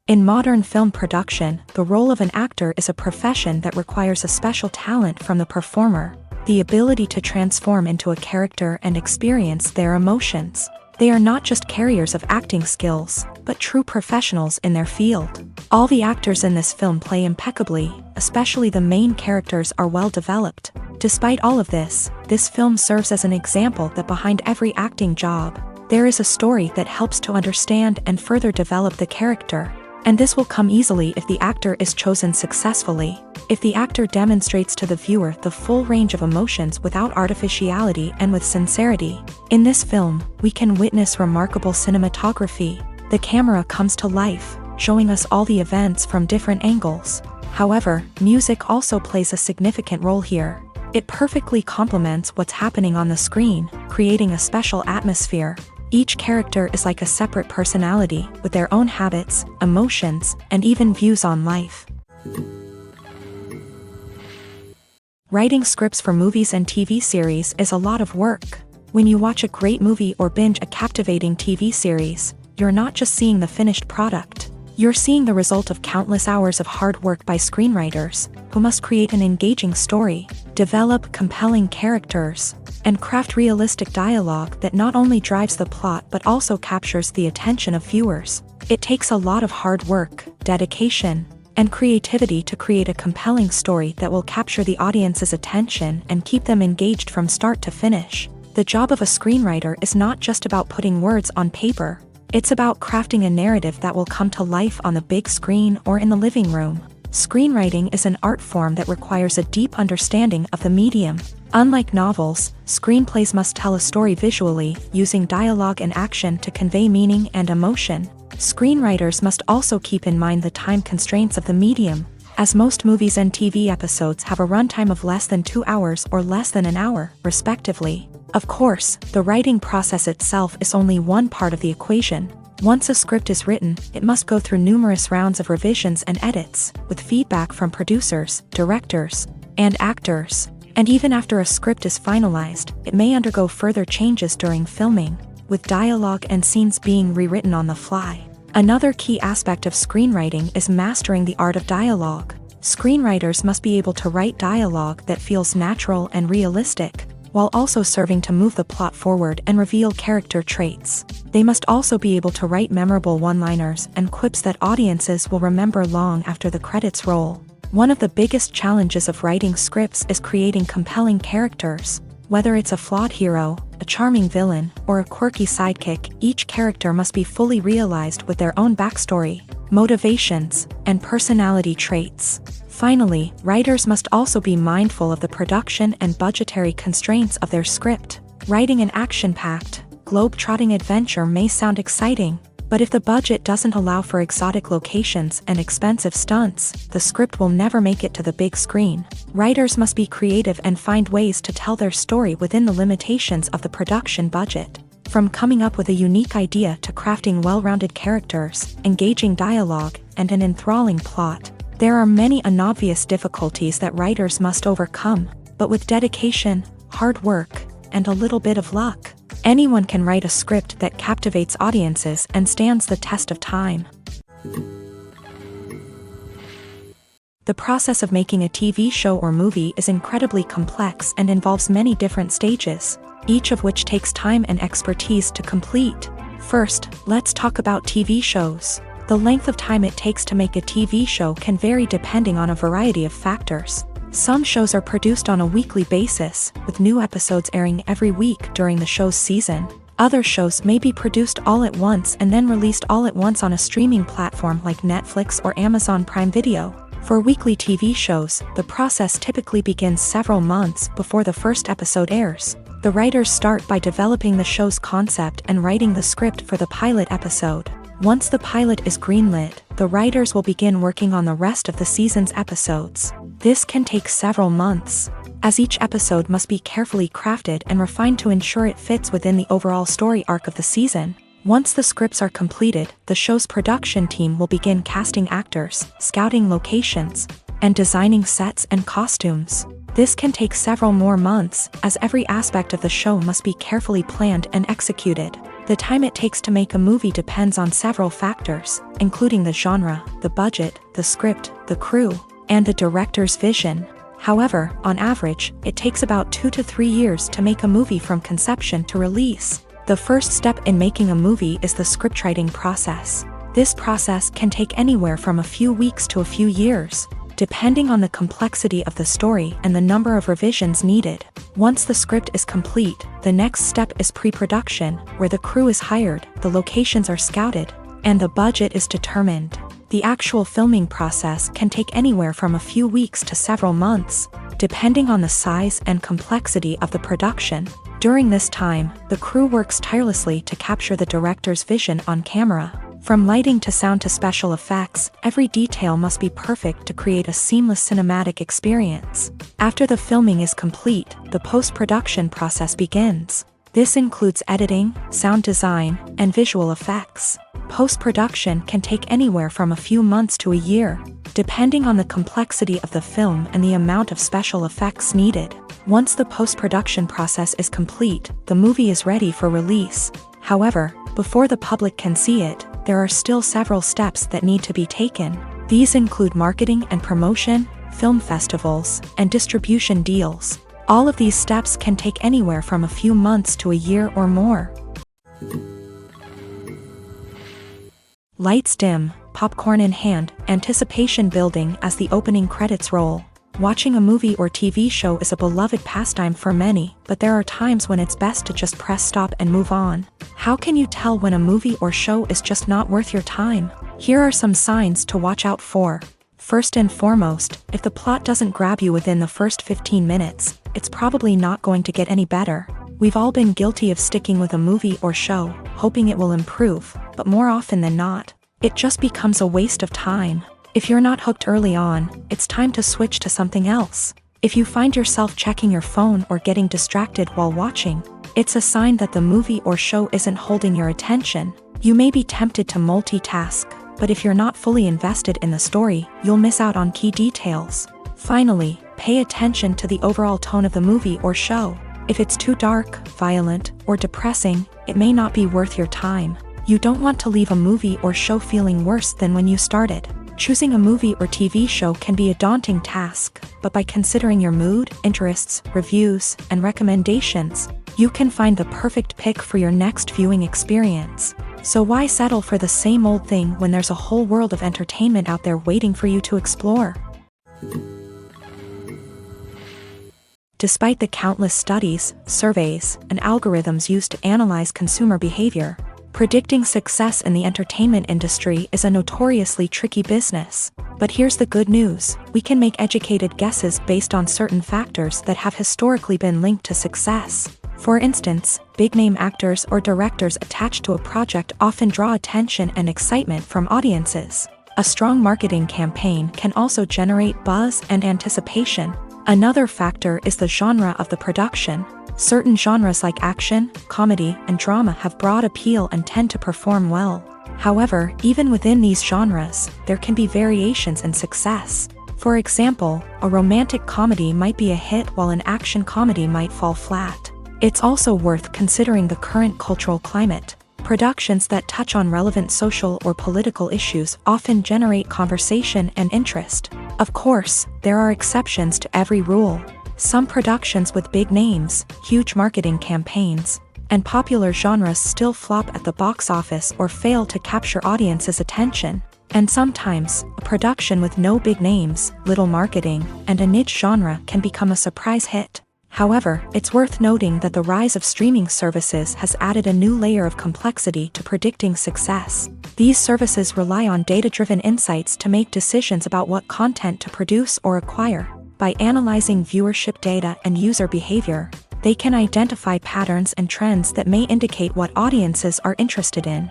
In modern film production, the role of an actor is a profession that requires a special talent from the performer, the ability to transform into a character and experience their emotions. They are not just carriers of acting skills, but true professionals in their field. All the actors in this film play impeccably, especially the main characters are well developed. Despite all of this, this film serves as an example that behind every acting job, there is a story that helps to understand and further develop the character. And this will come easily if the actor is chosen successfully. If the actor demonstrates to the viewer the full range of emotions without artificiality and with sincerity. In this film, we can witness remarkable cinematography. The camera comes to life, showing us all the events from different angles. However, music also plays a significant role here. It perfectly complements what's happening on the screen, creating a special atmosphere. Each character is like a separate personality, with their own habits, emotions, and even views on life. Writing scripts for movies and TV series is a lot of work. When you watch a great movie or binge a captivating TV series, you're not just seeing the finished product. You're seeing the result of countless hours of hard work by screenwriters, who must create an engaging story, develop compelling characters, and craft realistic dialogue that not only drives the plot but also captures the attention of viewers. It takes a lot of hard work, dedication, and creativity to create a compelling story that will capture the audience's attention and keep them engaged from start to finish. The job of a screenwriter is not just about putting words on paper. It's about crafting a narrative that will come to life on the big screen or in the living room. Screenwriting is an art form that requires a deep understanding of the medium. Unlike novels, screenplays must tell a story visually, using dialogue and action to convey meaning and emotion. Screenwriters must also keep in mind the time constraints of the medium, as most movies and TV episodes have a runtime of less than 2 hours or less than an hour, respectively. Of course, the writing process itself is only one part of the equation. Once a script is written, it must go through numerous rounds of revisions and edits, with feedback from producers, directors, and actors. And even after a script is finalized, it may undergo further changes during filming, with dialogue and scenes being rewritten on the fly. Another key aspect of screenwriting is mastering the art of dialogue. Screenwriters must be able to write dialogue that feels natural and realistic, while also serving to move the plot forward and reveal character traits. They must also be able to write memorable one-liners and quips that audiences will remember long after the credits roll. One of the biggest challenges of writing scripts is creating compelling characters. Whether it's a flawed hero, a charming villain, or a quirky sidekick, each character must be fully realized with their own backstory, motivations, and personality traits. Finally, writers must also be mindful of the production and budgetary constraints of their script. Writing an action-packed, globe-trotting adventure may sound exciting, but if the budget doesn't allow for exotic locations and expensive stunts, the script will never make it to the big screen. Writers must be creative and find ways to tell their story within the limitations of the production budget. From coming up with a unique idea to crafting well-rounded characters, engaging dialogue, and an enthralling plot, there are many unobvious difficulties that writers must overcome, but with dedication, hard work, and a little bit of luck, anyone can write a script that captivates audiences and stands the test of time. The process of making a TV show or movie is incredibly complex and involves many different stages, each of which takes time and expertise to complete. First, let's talk about TV shows. The length of time it takes to make a TV show can vary depending on a variety of factors. Some shows are produced on a weekly basis, with new episodes airing every week during the show's season. Other shows may be produced all at once and then released all at once on a streaming platform like Netflix or Amazon Prime Video. For weekly TV shows, the process typically begins several months before the first episode airs. The writers start by developing the show's concept and writing the script for the pilot episode. Once the pilot is greenlit, the writers will begin working on the rest of the season's episodes. This can take several months, as each episode must be carefully crafted and refined to ensure it fits within the overall story arc of the season. Once the scripts are completed, the show's production team will begin casting actors, scouting locations, and designing sets and costumes. This can take several more months, as every aspect of the show must be carefully planned and executed. The time it takes to make a movie depends on several factors, including the genre, the budget, the script, the crew, and the director's vision. However, on average, it takes about 2 to 3 years to make a movie from conception to release. The first step in making a movie is the scriptwriting process. This process can take anywhere from a few weeks to a few years, depending on the complexity of the story and the number of revisions needed. Once the script is complete, the next step is pre-production, where the crew is hired, the locations are scouted, and the budget is determined. The actual filming process can take anywhere from a few weeks to several months, depending on the size and complexity of the production. During this time, the crew works tirelessly to capture the director's vision on camera. From lighting to sound to special effects, every detail must be perfect to create a seamless cinematic experience. After the filming is complete, the post-production process begins. This includes editing, sound design, and visual effects. Post-production can take anywhere from a few months to a year, depending on the complexity of the film and the amount of special effects needed. Once the post-production process is complete, the movie is ready for release. However, before the public can see it, there are still several steps that need to be taken. These include marketing and promotion, film festivals, and distribution deals. All of these steps can take anywhere from a few months to a year or more. Lights dim, popcorn in hand, anticipation building as the opening credits roll. Watching a movie or TV show is a beloved pastime for many, but there are times when it's best to just press stop and move on. How can you tell when a movie or show is just not worth your time? Here are some signs to watch out for. First and foremost, if the plot doesn't grab you within the first 15 minutes, it's probably not going to get any better. We've all been guilty of sticking with a movie or show, hoping it will improve, but more often than not, it just becomes a waste of time. If you're not hooked early on, it's time to switch to something else. If you find yourself checking your phone or getting distracted while watching, it's a sign that the movie or show isn't holding your attention. You may be tempted to multitask, but if you're not fully invested in the story, you'll miss out on key details. Finally, pay attention to the overall tone of the movie or show. If it's too dark, violent, or depressing, it may not be worth your time. You don't want to leave a movie or show feeling worse than when you started. Choosing a movie or TV show can be a daunting task, but by considering your mood, interests, reviews, and recommendations, you can find the perfect pick for your next viewing experience. So why settle for the same old thing when there's a whole world of entertainment out there waiting for you to explore? Despite the countless studies, surveys, and algorithms used to analyze consumer behavior, predicting success in the entertainment industry is a notoriously tricky business. But here's the good news: we can make educated guesses based on certain factors that have historically been linked to success. For instance, big-name actors or directors attached to a project often draw attention and excitement from audiences. A strong marketing campaign can also generate buzz and anticipation. Another factor is the genre of the production. Certain genres like action, comedy, and drama have broad appeal and tend to perform well. However, even within these genres, there can be variations in success. For example, a romantic comedy might be a hit while an action comedy might fall flat. It's also worth considering the current cultural climate. Productions that touch on relevant social or political issues often generate conversation and interest. Of course, there are exceptions to every rule. Some productions with big names, huge marketing campaigns, and popular genres still flop at the box office or fail to capture audiences' attention. And sometimes, a production with no big names, little marketing, and a niche genre can become a surprise hit. However, it's worth noting that the rise of streaming services has added a new layer of complexity to predicting success. These services rely on data-driven insights to make decisions about what content to produce or acquire. By analyzing viewership data and user behavior, they can identify patterns and trends that may indicate what audiences are interested in.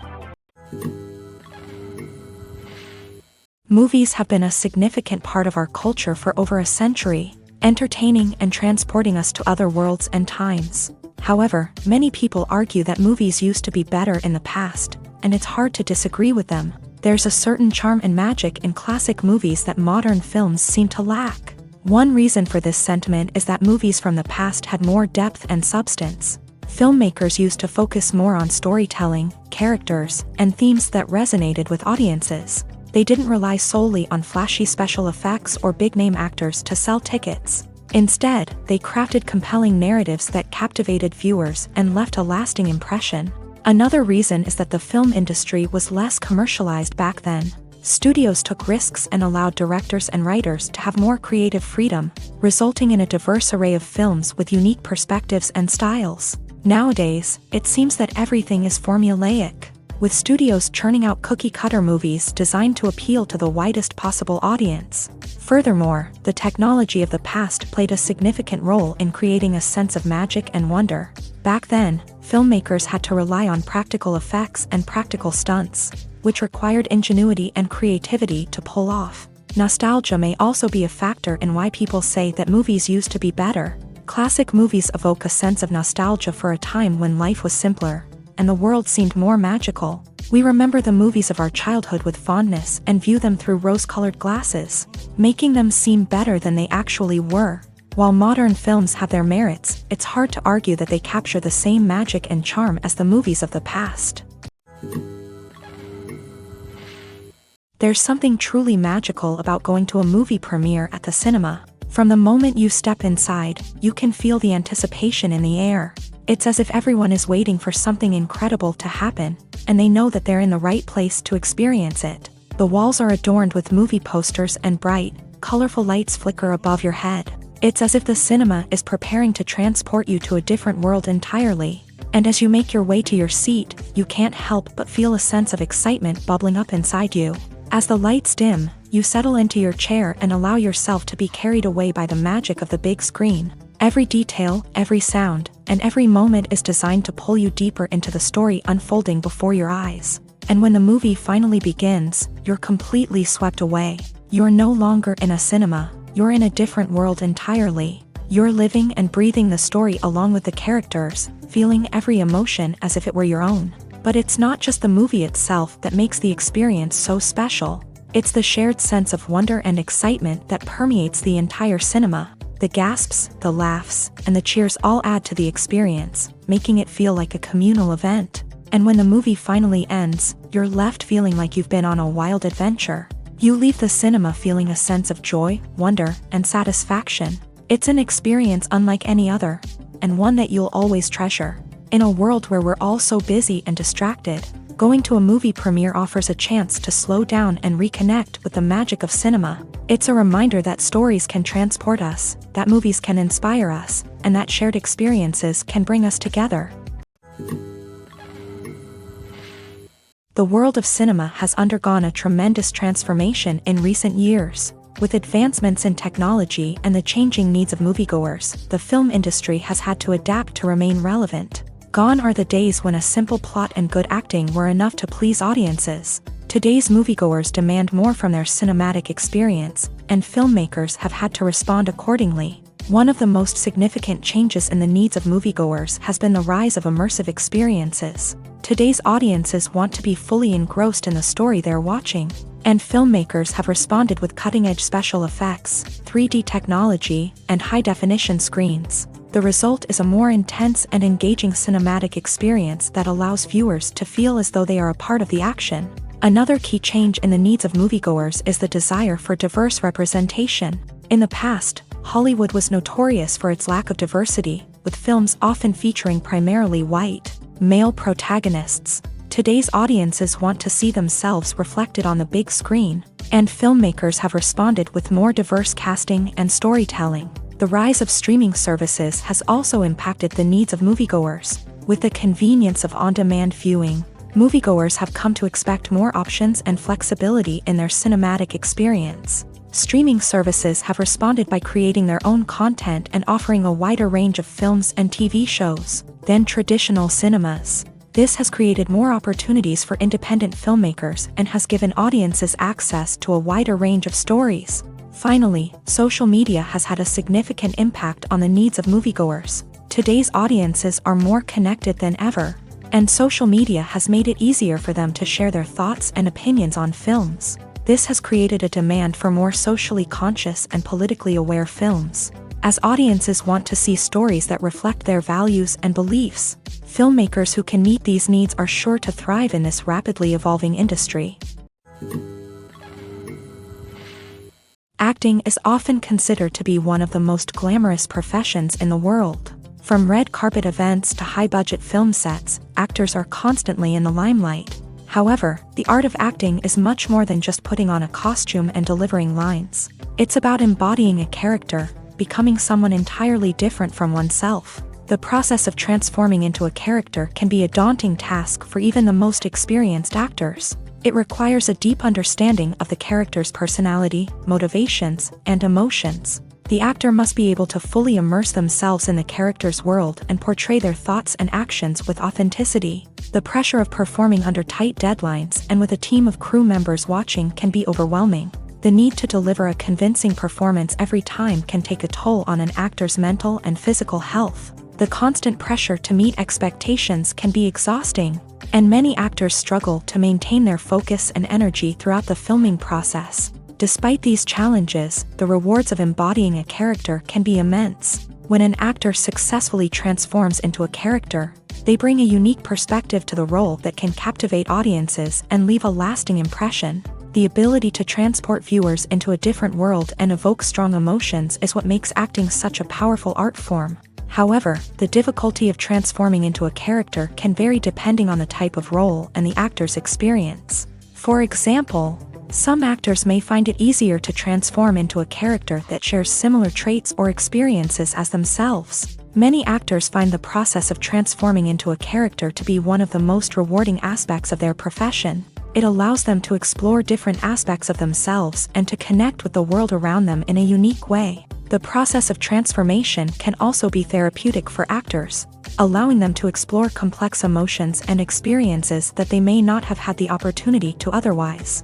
Movies have been a significant part of our culture for over a century, entertaining and transporting us to other worlds and times. However, many people argue that movies used to be better in the past, and it's hard to disagree with them. There's a certain charm and magic in classic movies that modern films seem to lack. One reason for this sentiment is that movies from the past had more depth and substance. Filmmakers used to focus more on storytelling, characters, and themes that resonated with audiences. They didn't rely solely on flashy special effects or big-name actors to sell tickets. Instead, they crafted compelling narratives that captivated viewers and left a lasting impression. Another reason is that the film industry was less commercialized back then. Studios took risks and allowed directors and writers to have more creative freedom, resulting in a diverse array of films with unique perspectives and styles. Nowadays, it seems that everything is formulaic, with studios churning out cookie-cutter movies designed to appeal to the widest possible audience. Furthermore, the technology of the past played a significant role in creating a sense of magic and wonder. Back then, filmmakers had to rely on practical effects and practical stunts, which required ingenuity and creativity to pull off. Nostalgia may also be a factor in why people say that movies used to be better. Classic movies evoke a sense of nostalgia for a time when life was simpler, and the world seemed more magical. We remember the movies of our childhood with fondness and view them through rose-colored glasses, making them seem better than they actually were. While modern films have their merits, it's hard to argue that they capture the same magic and charm as the movies of the past. There's something truly magical about going to a movie premiere at the cinema. From the moment you step inside, you can feel the anticipation in the air. It's as if everyone is waiting for something incredible to happen, and they know that they're in the right place to experience it. The walls are adorned with movie posters and bright, colorful lights flicker above your head. It's as if the cinema is preparing to transport you to a different world entirely. And as you make your way to your seat, you can't help but feel a sense of excitement bubbling up inside you. As the lights dim, you settle into your chair and allow yourself to be carried away by the magic of the big screen. Every detail, every sound, and every moment is designed to pull you deeper into the story unfolding before your eyes. And when the movie finally begins, you're completely swept away. You're no longer in a cinema, you're in a different world entirely. You're living and breathing the story along with the characters, feeling every emotion as if it were your own. But it's not just the movie itself that makes the experience so special. It's the shared sense of wonder and excitement that permeates the entire cinema. The gasps, the laughs, and the cheers all add to the experience, making it feel like a communal event. And when the movie finally ends, you're left feeling like you've been on a wild adventure. You leave the cinema feeling a sense of joy, wonder, and satisfaction. It's an experience unlike any other, and one that you'll always treasure. In a world where we're all so busy and distracted, going to a movie premiere offers a chance to slow down and reconnect with the magic of cinema. It's a reminder that stories can transport us, that movies can inspire us, and that shared experiences can bring us together. The world of cinema has undergone a tremendous transformation in recent years. With advancements in technology and the changing needs of moviegoers, the film industry has had to adapt to remain relevant. Gone are the days when a simple plot and good acting were enough to please audiences. Today's moviegoers demand more from their cinematic experience, and filmmakers have had to respond accordingly. One of the most significant changes in the needs of moviegoers has been the rise of immersive experiences. Today's audiences want to be fully engrossed in the story they're watching, and filmmakers have responded with cutting-edge special effects, 3D technology, and high-definition screens. The result is a more intense and engaging cinematic experience that allows viewers to feel as though they are a part of the action. Another key change in the needs of moviegoers is the desire for diverse representation. In the past, Hollywood was notorious for its lack of diversity, with films often featuring primarily white, male protagonists. Today's audiences want to see themselves reflected on the big screen, and filmmakers have responded with more diverse casting and storytelling. The rise of streaming services has also impacted the needs of moviegoers. With the convenience of on-demand viewing, moviegoers have come to expect more options and flexibility in their cinematic experience. Streaming services have responded by creating their own content and offering a wider range of films and TV shows than traditional cinemas. This has created more opportunities for independent filmmakers and has given audiences access to a wider range of stories. Finally, social media has had a significant impact on the needs of moviegoers. Today's audiences are more connected than ever, and social media has made it easier for them to share their thoughts and opinions on films. This has created a demand for more socially conscious and politically aware films. As audiences want to see stories that reflect their values and beliefs, filmmakers who can meet these needs are sure to thrive in this rapidly evolving industry. Acting is often considered to be one of the most glamorous professions in the world. From red carpet events to high-budget film sets, actors are constantly in the limelight. However, the art of acting is much more than just putting on a costume and delivering lines. It's about embodying a character, becoming someone entirely different from oneself. The process of transforming into a character can be a daunting task for even the most experienced actors. It requires a deep understanding of the character's personality, motivations, and emotions. The actor must be able to fully immerse themselves in the character's world and portray their thoughts and actions with authenticity. The pressure of performing under tight deadlines and with a team of crew members watching can be overwhelming. The need to deliver a convincing performance every time can take a toll on an actor's mental and physical health. The constant pressure to meet expectations can be exhausting, and many actors struggle to maintain their focus and energy throughout the filming process. Despite these challenges, the rewards of embodying a character can be immense. When an actor successfully transforms into a character, they bring a unique perspective to the role that can captivate audiences and leave a lasting impression. The ability to transport viewers into a different world and evoke strong emotions is what makes acting such a powerful art form. However, the difficulty of transforming into a character can vary depending on the type of role and the actor's experience. For example, some actors may find it easier to transform into a character that shares similar traits or experiences as themselves. Many actors find the process of transforming into a character to be one of the most rewarding aspects of their profession. It allows them to explore different aspects of themselves and to connect with the world around them in a unique way. The process of transformation can also be therapeutic for actors, allowing them to explore complex emotions and experiences that they may not have had the opportunity to otherwise.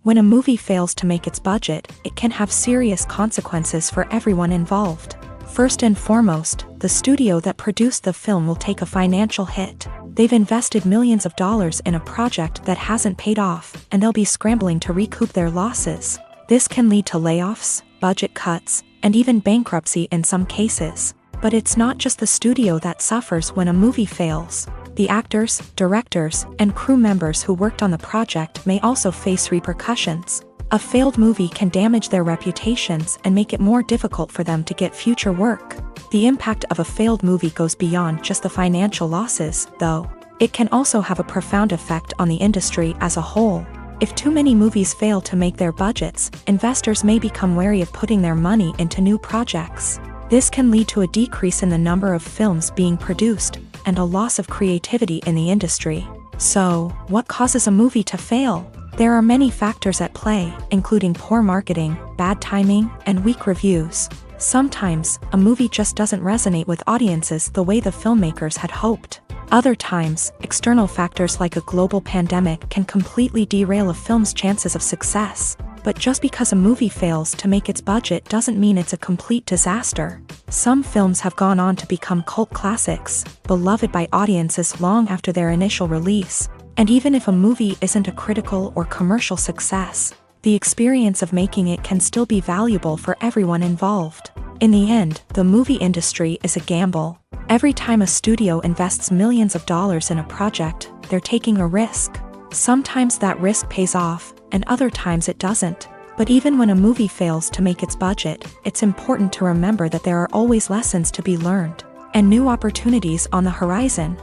When a movie fails to make its budget, it can have serious consequences for everyone involved. First and foremost, the studio that produced the film will take a financial hit. They've invested millions of dollars in a project that hasn't paid off, and they'll be scrambling to recoup their losses. This can lead to layoffs, budget cuts, and even bankruptcy in some cases. But it's not just the studio that suffers when a movie fails. The actors, directors, and crew members who worked on the project may also face repercussions. A failed movie can damage their reputations and make it more difficult for them to get future work. The impact of a failed movie goes beyond just the financial losses, though. It can also have a profound effect on the industry as a whole. If too many movies fail to make their budgets, investors may become wary of putting their money into new projects. This can lead to a decrease in the number of films being produced, and a loss of creativity in the industry. So, what causes a movie to fail? There are many factors at play, including poor marketing, bad timing, and weak reviews. Sometimes, a movie just doesn't resonate with audiences the way the filmmakers had hoped. Other times, external factors like a global pandemic can completely derail a film's chances of success. But just because a movie fails to make its budget doesn't mean it's a complete disaster. Some films have gone on to become cult classics, beloved by audiences long after their initial release. And even if a movie isn't a critical or commercial success, the experience of making it can still be valuable for everyone involved. In the end, the movie industry is a gamble. Every time a studio invests millions of dollars in a project, they're taking a risk. Sometimes that risk pays off, and other times it doesn't. But even when a movie fails to make its budget, it's important to remember that there are always lessons to be learned and new opportunities on the horizon.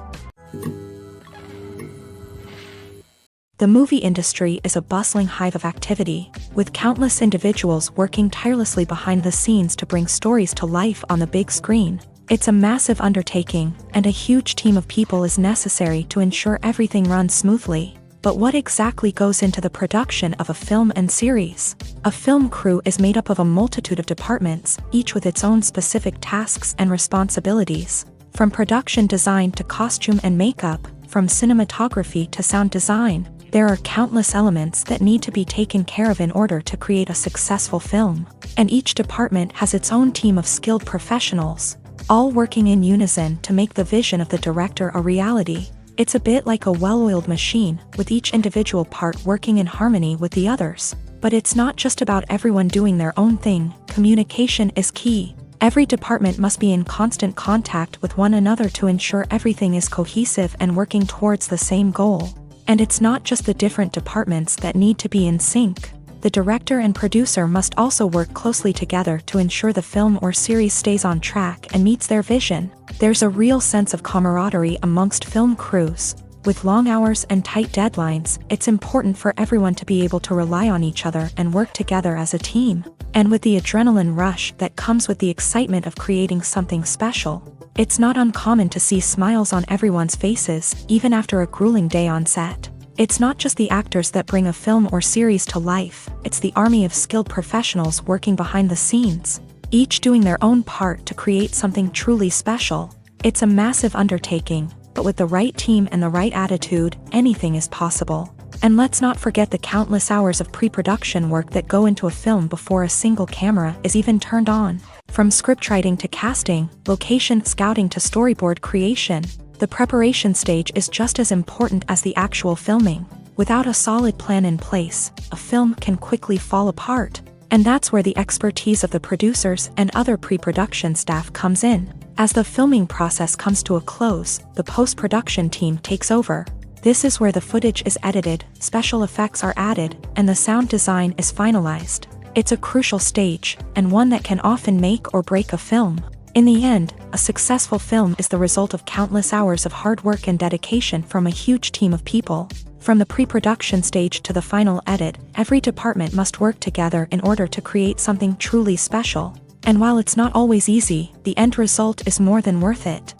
The movie industry is a bustling hive of activity, with countless individuals working tirelessly behind the scenes to bring stories to life on the big screen. It's a massive undertaking, and a huge team of people is necessary to ensure everything runs smoothly. But what exactly goes into the production of a film and series? A film crew is made up of a multitude of departments, each with its own specific tasks and responsibilities. From production design to costume and makeup, from cinematography to sound design, there are countless elements that need to be taken care of in order to create a successful film. And each department has its own team of skilled professionals, all working in unison to make the vision of the director a reality. It's a bit like a well-oiled machine, with each individual part working in harmony with the others. But it's not just about everyone doing their own thing. Communication is key. Every department must be in constant contact with one another to ensure everything is cohesive and working towards the same goal. And it's not just the different departments that need to be in sync. The director and producer must also work closely together to ensure the film or series stays on track and meets their vision. There's a real sense of camaraderie amongst film crews. With long hours and tight deadlines, it's important for everyone to be able to rely on each other and work together as a team. And with the adrenaline rush that comes with the excitement of creating something special, it's not uncommon to see smiles on everyone's faces, even after a grueling day on set. It's not just the actors that bring a film or series to life, it's the army of skilled professionals working behind the scenes, each doing their own part to create something truly special. It's a massive undertaking, but with the right team and the right attitude, anything is possible. And let's not forget the countless hours of pre-production work that go into a film before a single camera is even turned on. From scriptwriting to casting, location scouting to storyboard creation, the preparation stage is just as important as the actual filming. Without a solid plan in place, a film can quickly fall apart. And that's where the expertise of the producers and other pre-production staff comes in. As the filming process comes to a close, the post-production team takes over. This is where the footage is edited, special effects are added, and the sound design is finalized. It's a crucial stage, and one that can often make or break a film. In the end, a successful film is the result of countless hours of hard work and dedication from a huge team of people. From the pre-production stage to the final edit, every department must work together in order to create something truly special. And while it's not always easy, the end result is more than worth it.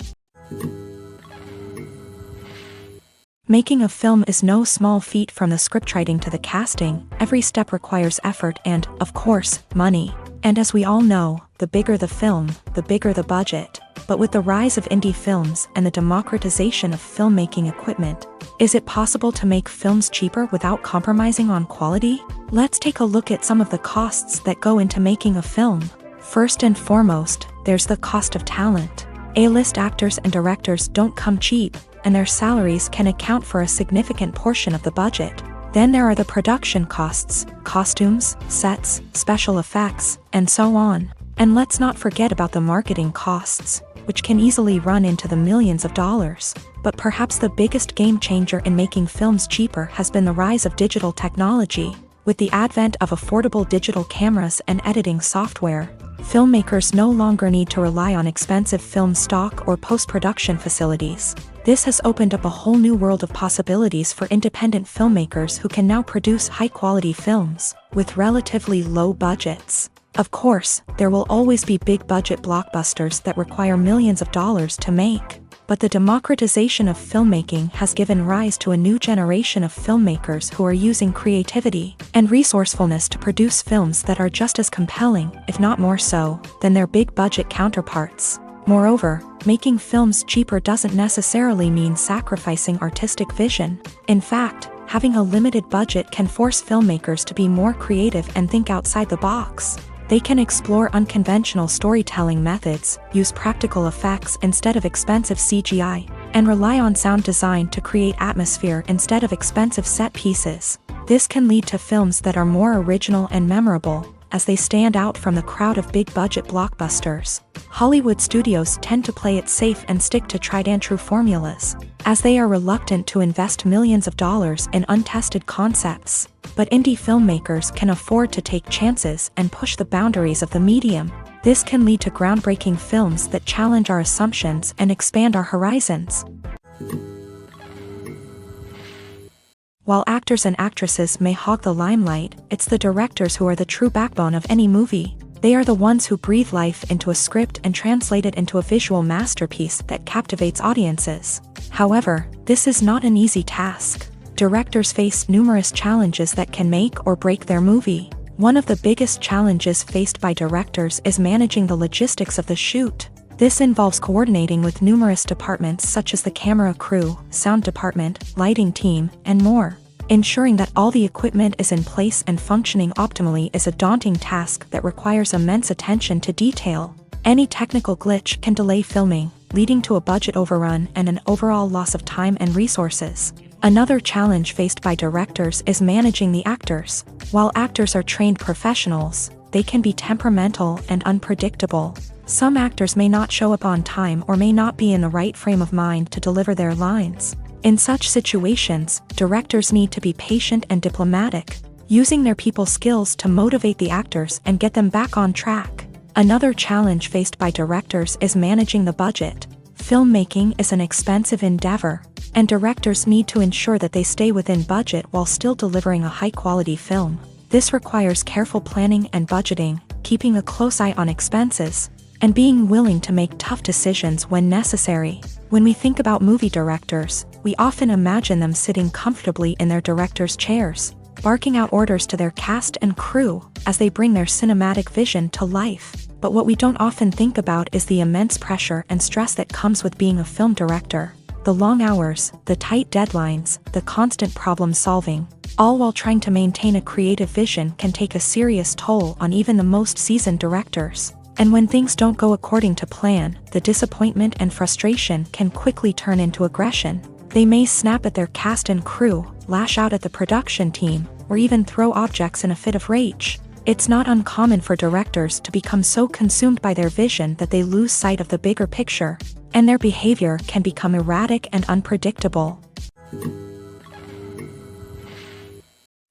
Making a film is no small feat. From the scriptwriting to the casting, every step requires effort and, of course, money. And as we all know, the bigger the film, the bigger the budget. But with the rise of indie films and the democratization of filmmaking equipment, is it possible to make films cheaper without compromising on quality? Let's take a look at some of the costs that go into making a film. First and foremost, there's the cost of talent. A-list actors and directors don't come cheap, and their salaries can account for a significant portion of the budget. Then there are the production costs, costumes, sets, special effects, and so on. And let's not forget about the marketing costs, which can easily run into the millions of dollars. But perhaps the biggest game changer in making films cheaper has been the rise of digital technology. With the advent of affordable digital cameras and editing software, filmmakers no longer need to rely on expensive film stock or post-production facilities. This has opened up a whole new world of possibilities for independent filmmakers who can now produce high-quality films with relatively low budgets. Of course, there will always be big-budget blockbusters that require millions of dollars to make. But the democratization of filmmaking has given rise to a new generation of filmmakers who are using creativity and resourcefulness to produce films that are just as compelling, if not more so, than their big-budget counterparts. Moreover, making films cheaper doesn't necessarily mean sacrificing artistic vision. In fact, having a limited budget can force filmmakers to be more creative and think outside the box. They can explore unconventional storytelling methods, use practical effects instead of expensive CGI, and rely on sound design to create atmosphere instead of expensive set pieces. This can lead to films that are more original and memorable, as they stand out from the crowd of big-budget blockbusters. Hollywood studios tend to play it safe and stick to tried-and-true formulas, as they are reluctant to invest millions of dollars in untested concepts. But indie filmmakers can afford to take chances and push the boundaries of the medium. This can lead to groundbreaking films that challenge our assumptions and expand our horizons. While actors and actresses may hog the limelight, it's the directors who are the true backbone of any movie. They are the ones who breathe life into a script and translate it into a visual masterpiece that captivates audiences. However, this is not an easy task. Directors face numerous challenges that can make or break their movie. One of the biggest challenges faced by directors is managing the logistics of the shoot. This involves coordinating with numerous departments such as the camera crew, sound department, lighting team, and more. Ensuring that all the equipment is in place and functioning optimally is a daunting task that requires immense attention to detail. Any technical glitch can delay filming, leading to a budget overrun and an overall loss of time and resources. Another challenge faced by directors is managing the actors. While actors are trained professionals, they can be temperamental and unpredictable. Some actors may not show up on time or may not be in the right frame of mind to deliver their lines. In such situations, directors need to be patient and diplomatic, using their people skills to motivate the actors and get them back on track. Another challenge faced by directors is managing the budget. Filmmaking is an expensive endeavor, and directors need to ensure that they stay within budget while still delivering a high-quality film. This requires careful planning and budgeting, keeping a close eye on expenses, and being willing to make tough decisions when necessary. When we think about movie directors, we often imagine them sitting comfortably in their director's chairs, barking out orders to their cast and crew as they bring their cinematic vision to life. But what we don't often think about is the immense pressure and stress that comes with being a film director. The long hours, the tight deadlines, the constant problem solving, all while trying to maintain a creative vision can take a serious toll on even the most seasoned directors. And when things don't go according to plan, the disappointment and frustration can quickly turn into aggression. They may snap at their cast and crew, lash out at the production team, or even throw objects in a fit of rage. It's not uncommon for directors to become so consumed by their vision that they lose sight of the bigger picture, and their behavior can become erratic and unpredictable.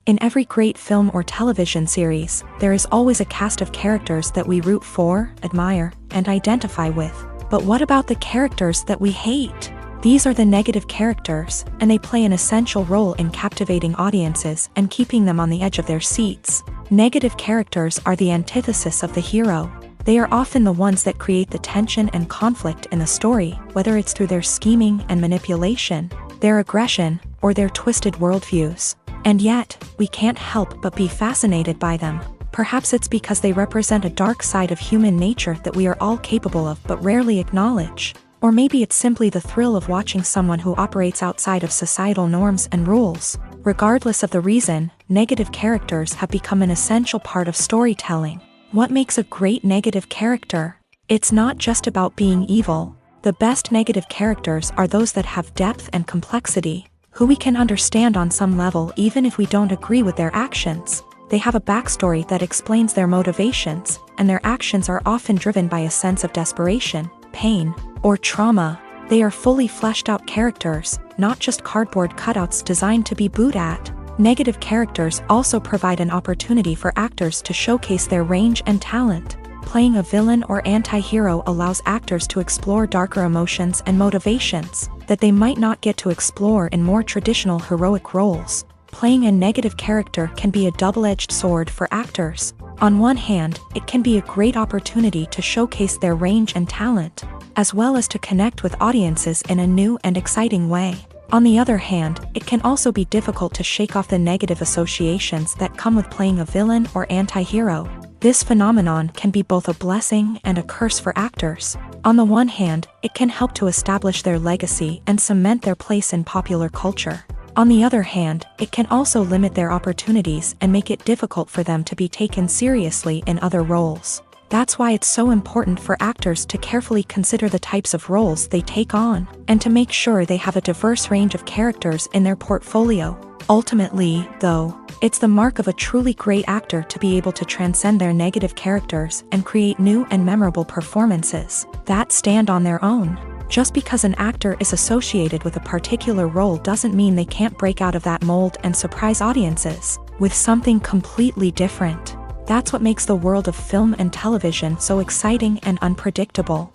In every great film or television series, there is always a cast of characters that we root for, admire, and identify with. But what about the characters that we hate? These are the negative characters, and they play an essential role in captivating audiences and keeping them on the edge of their seats. Negative characters are the antithesis of the hero. They are often the ones that create the tension and conflict in the story, whether it's through their scheming and manipulation, their aggression, or their twisted worldviews. And yet, we can't help but be fascinated by them. Perhaps it's because they represent a dark side of human nature that we are all capable of but rarely acknowledge. Or maybe it's simply the thrill of watching someone who operates outside of societal norms and rules. Regardless of the reason, negative characters have become an essential part of storytelling. What makes a great negative character? It's not just about being evil. The best negative characters are those that have depth and complexity, who we can understand on some level even if we don't agree with their actions. They have a backstory that explains their motivations, and their actions are often driven by a sense of desperation, pain, or trauma. They are fully fleshed out characters, not just cardboard cutouts designed to be booed at. Negative characters also provide an opportunity for actors to showcase their range and talent. Playing a villain or anti-hero allows actors to explore darker emotions and motivations that they might not get to explore in more traditional heroic roles. Playing a negative character can be a double-edged sword for actors. On one hand, it can be a great opportunity to showcase their range and talent, as well as to connect with audiences in a new and exciting way. On the other hand, it can also be difficult to shake off the negative associations that come with playing a villain or anti-hero. This phenomenon can be both a blessing and a curse for actors. On the one hand, it can help to establish their legacy and cement their place in popular culture. On the other hand, it can also limit their opportunities and make it difficult for them to be taken seriously in other roles. That's why it's so important for actors to carefully consider the types of roles they take on, and to make sure they have a diverse range of characters in their portfolio. Ultimately, though, it's the mark of a truly great actor to be able to transcend their negative characters and create new and memorable performances that stand on their own. Just because an actor is associated with a particular role doesn't mean they can't break out of that mold and surprise audiences. with something completely different. That's what makes the world of film and television so exciting and unpredictable.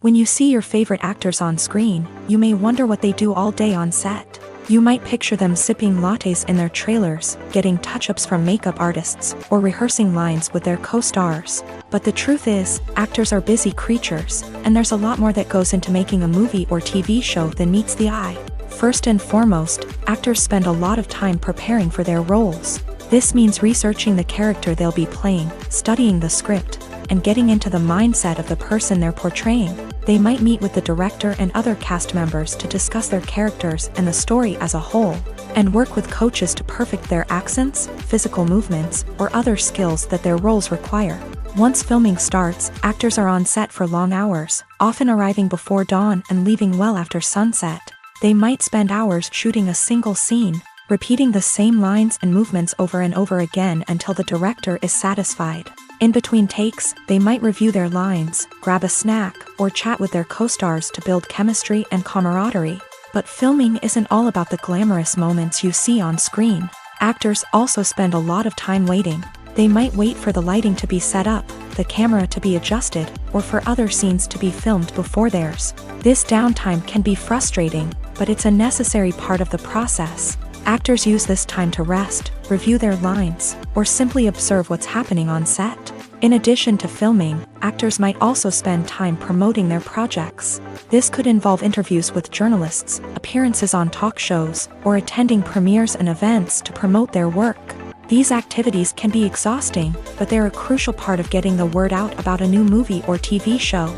When you see your favorite actors on screen, you may wonder what they do all day on set. You might picture them sipping lattes in their trailers, getting touch-ups from makeup artists, or rehearsing lines with their co-stars. But the truth is, actors are busy creatures, and there's a lot more that goes into making a movie or TV show than meets the eye. First and foremost, actors spend a lot of time preparing for their roles. This means researching the character they'll be playing, studying the script, and getting into the mindset of the person they're portraying. They might meet with the director and other cast members to discuss their characters and the story as a whole, and work with coaches to perfect their accents, physical movements, or other skills that their roles require. Once filming starts, actors are on set for long hours, often arriving before dawn and leaving well after sunset. They might spend hours shooting a single scene, repeating the same lines and movements over and over again until the director is satisfied. In between takes, they might review their lines, grab a snack, or chat with their co-stars to build chemistry and camaraderie. But filming isn't all about the glamorous moments you see on screen. Actors also spend a lot of time waiting. They might wait for the lighting to be set up, the camera to be adjusted, or for other scenes to be filmed before theirs. This downtime can be frustrating, but it's a necessary part of the process. Actors use this time to rest, review their lines, or simply observe what's happening on set. In addition to filming, actors might also spend time promoting their projects. This could involve interviews with journalists, appearances on talk shows, or attending premieres and events to promote their work. These activities can be exhausting, but they're a crucial part of getting the word out about a new movie or TV show.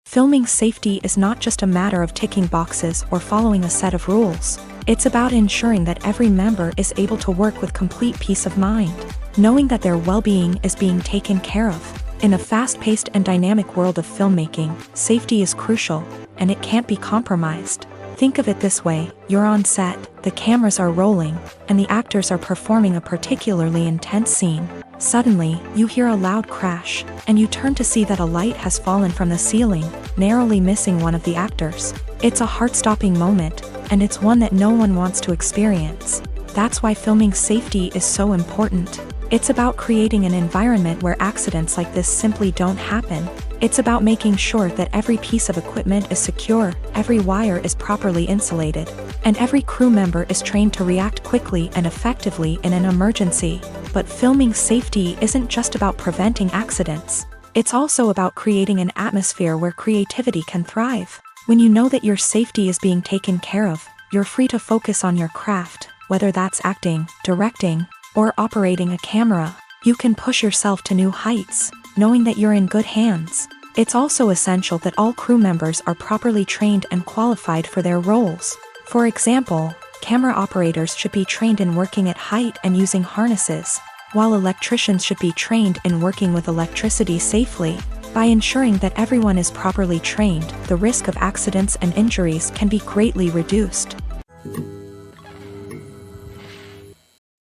Filming safety is not just a matter of ticking boxes or following a set of rules. It's about ensuring that every member is able to work with complete peace of mind, knowing that their well-being is being taken care of. In a fast-paced and dynamic world of filmmaking, safety is crucial, and it can't be compromised. Think of it this way: you're on set, the cameras are rolling, and the actors are performing a particularly intense scene. Suddenly, you hear a loud crash, and you turn to see that a light has fallen from the ceiling, narrowly missing one of the actors. It's a heart-stopping moment, and it's one that no one wants to experience. That's why filming safety is so important. It's about creating an environment where accidents like this simply don't happen. It's about making sure that every piece of equipment is secure, every wire is properly insulated, and every crew member is trained to react quickly and effectively in an emergency. But filming safety isn't just about preventing accidents. It's also about creating an atmosphere where creativity can thrive. When you know that your safety is being taken care of, you're free to focus on your craft, whether that's acting, directing, or operating a camera. You can push yourself to new heights, knowing that you're in good hands. It's also essential that all crew members are properly trained and qualified for their roles. For example, camera operators should be trained in working at height and using harnesses, while electricians should be trained in working with electricity safely. By ensuring that everyone is properly trained, the risk of accidents and injuries can be greatly reduced.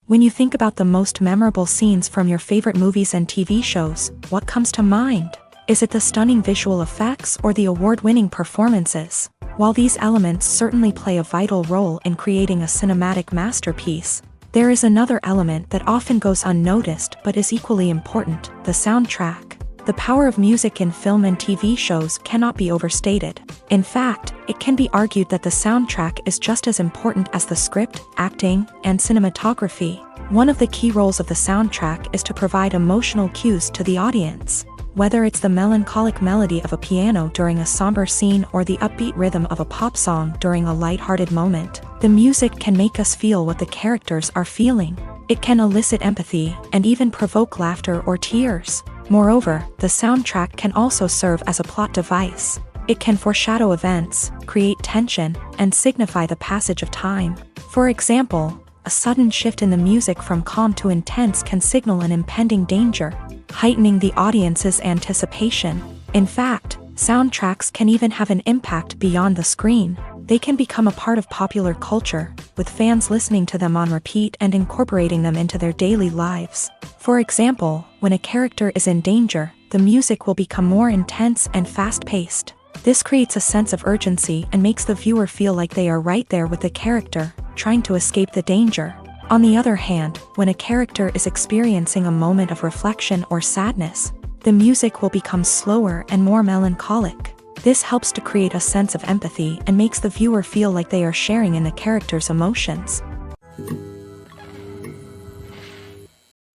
When you think about the most memorable scenes from your favorite movies and TV shows, what comes to mind? Is it the stunning visual effects or the award-winning performances? While these elements certainly play a vital role in creating a cinematic masterpiece, there is another element that often goes unnoticed but is equally important: the soundtrack. The power of music in film and TV shows cannot be overstated. In fact, it can be argued that the soundtrack is just as important as the script, acting, and cinematography. One of the key roles of the soundtrack is to provide emotional cues to the audience. Whether it's the melancholic melody of a piano during a somber scene or the upbeat rhythm of a pop song during a lighthearted moment, the music can make us feel what the characters are feeling. It can elicit empathy and even provoke laughter or tears. Moreover, the soundtrack can also serve as a plot device. It can foreshadow events, create tension, and signify the passage of time. For example, a sudden shift in the music from calm to intense can signal an impending danger, heightening the audience's anticipation. In fact, soundtracks can even have an impact beyond the screen. They can become a part of popular culture, with fans listening to them on repeat and incorporating them into their daily lives. For example, when a character is in danger, the music will become more intense and fast-paced. This creates a sense of urgency and makes the viewer feel like they are right there with the character, trying to escape the danger. On the other hand, when a character is experiencing a moment of reflection or sadness, the music will become slower and more melancholic. This helps to create a sense of empathy and makes the viewer feel like they are sharing in the character's emotions.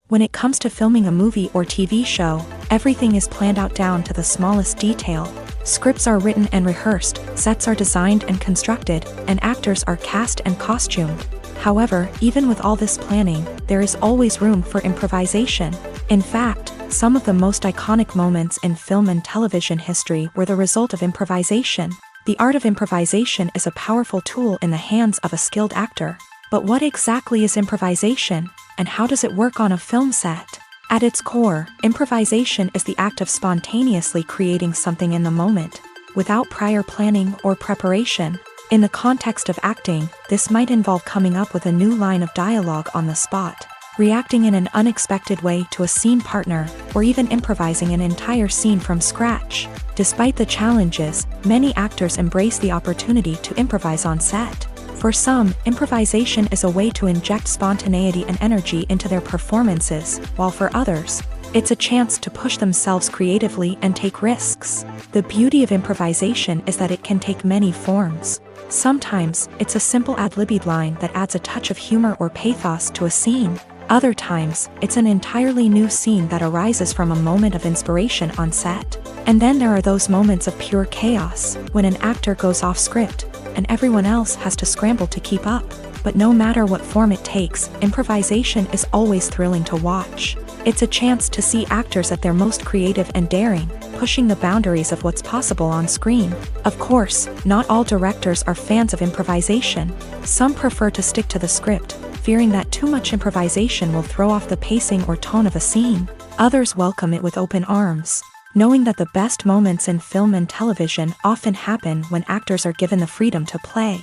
When it comes to filming a movie or TV show, everything is planned out down to the smallest detail. Scripts are written and rehearsed, sets are designed and constructed, and actors are cast and costumed. However, even with all this planning, there is always room for improvisation. In fact, some of the most iconic moments in film and television history were the result of improvisation. The art of improvisation is a powerful tool in the hands of a skilled actor. But what exactly is improvisation, and how does it work on a film set? At its core, improvisation is the act of spontaneously creating something in the moment, without prior planning or preparation. In the context of acting, this might involve coming up with a new line of dialogue on the spot, reacting in an unexpected way to a scene partner, or even improvising an entire scene from scratch. Despite the challenges, many actors embrace the opportunity to improvise on set. For some, improvisation is a way to inject spontaneity and energy into their performances, while for others, it's a chance to push themselves creatively and take risks. The beauty of improvisation is that it can take many forms. Sometimes, it's a simple ad-libbed line that adds a touch of humor or pathos to a scene. Other times, it's an entirely new scene that arises from a moment of inspiration on set. And then there are those moments of pure chaos, when an actor goes off script, and everyone else has to scramble to keep up. But no matter what form it takes, improvisation is always thrilling to watch. It's a chance to see actors at their most creative and daring, pushing the boundaries of what's possible on screen. Of course, not all directors are fans of improvisation. Some prefer to stick to the script, fearing that too much improvisation will throw off the pacing or tone of a scene. Others welcome it with open arms, knowing that the best moments in film and television often happen when actors are given the freedom to play.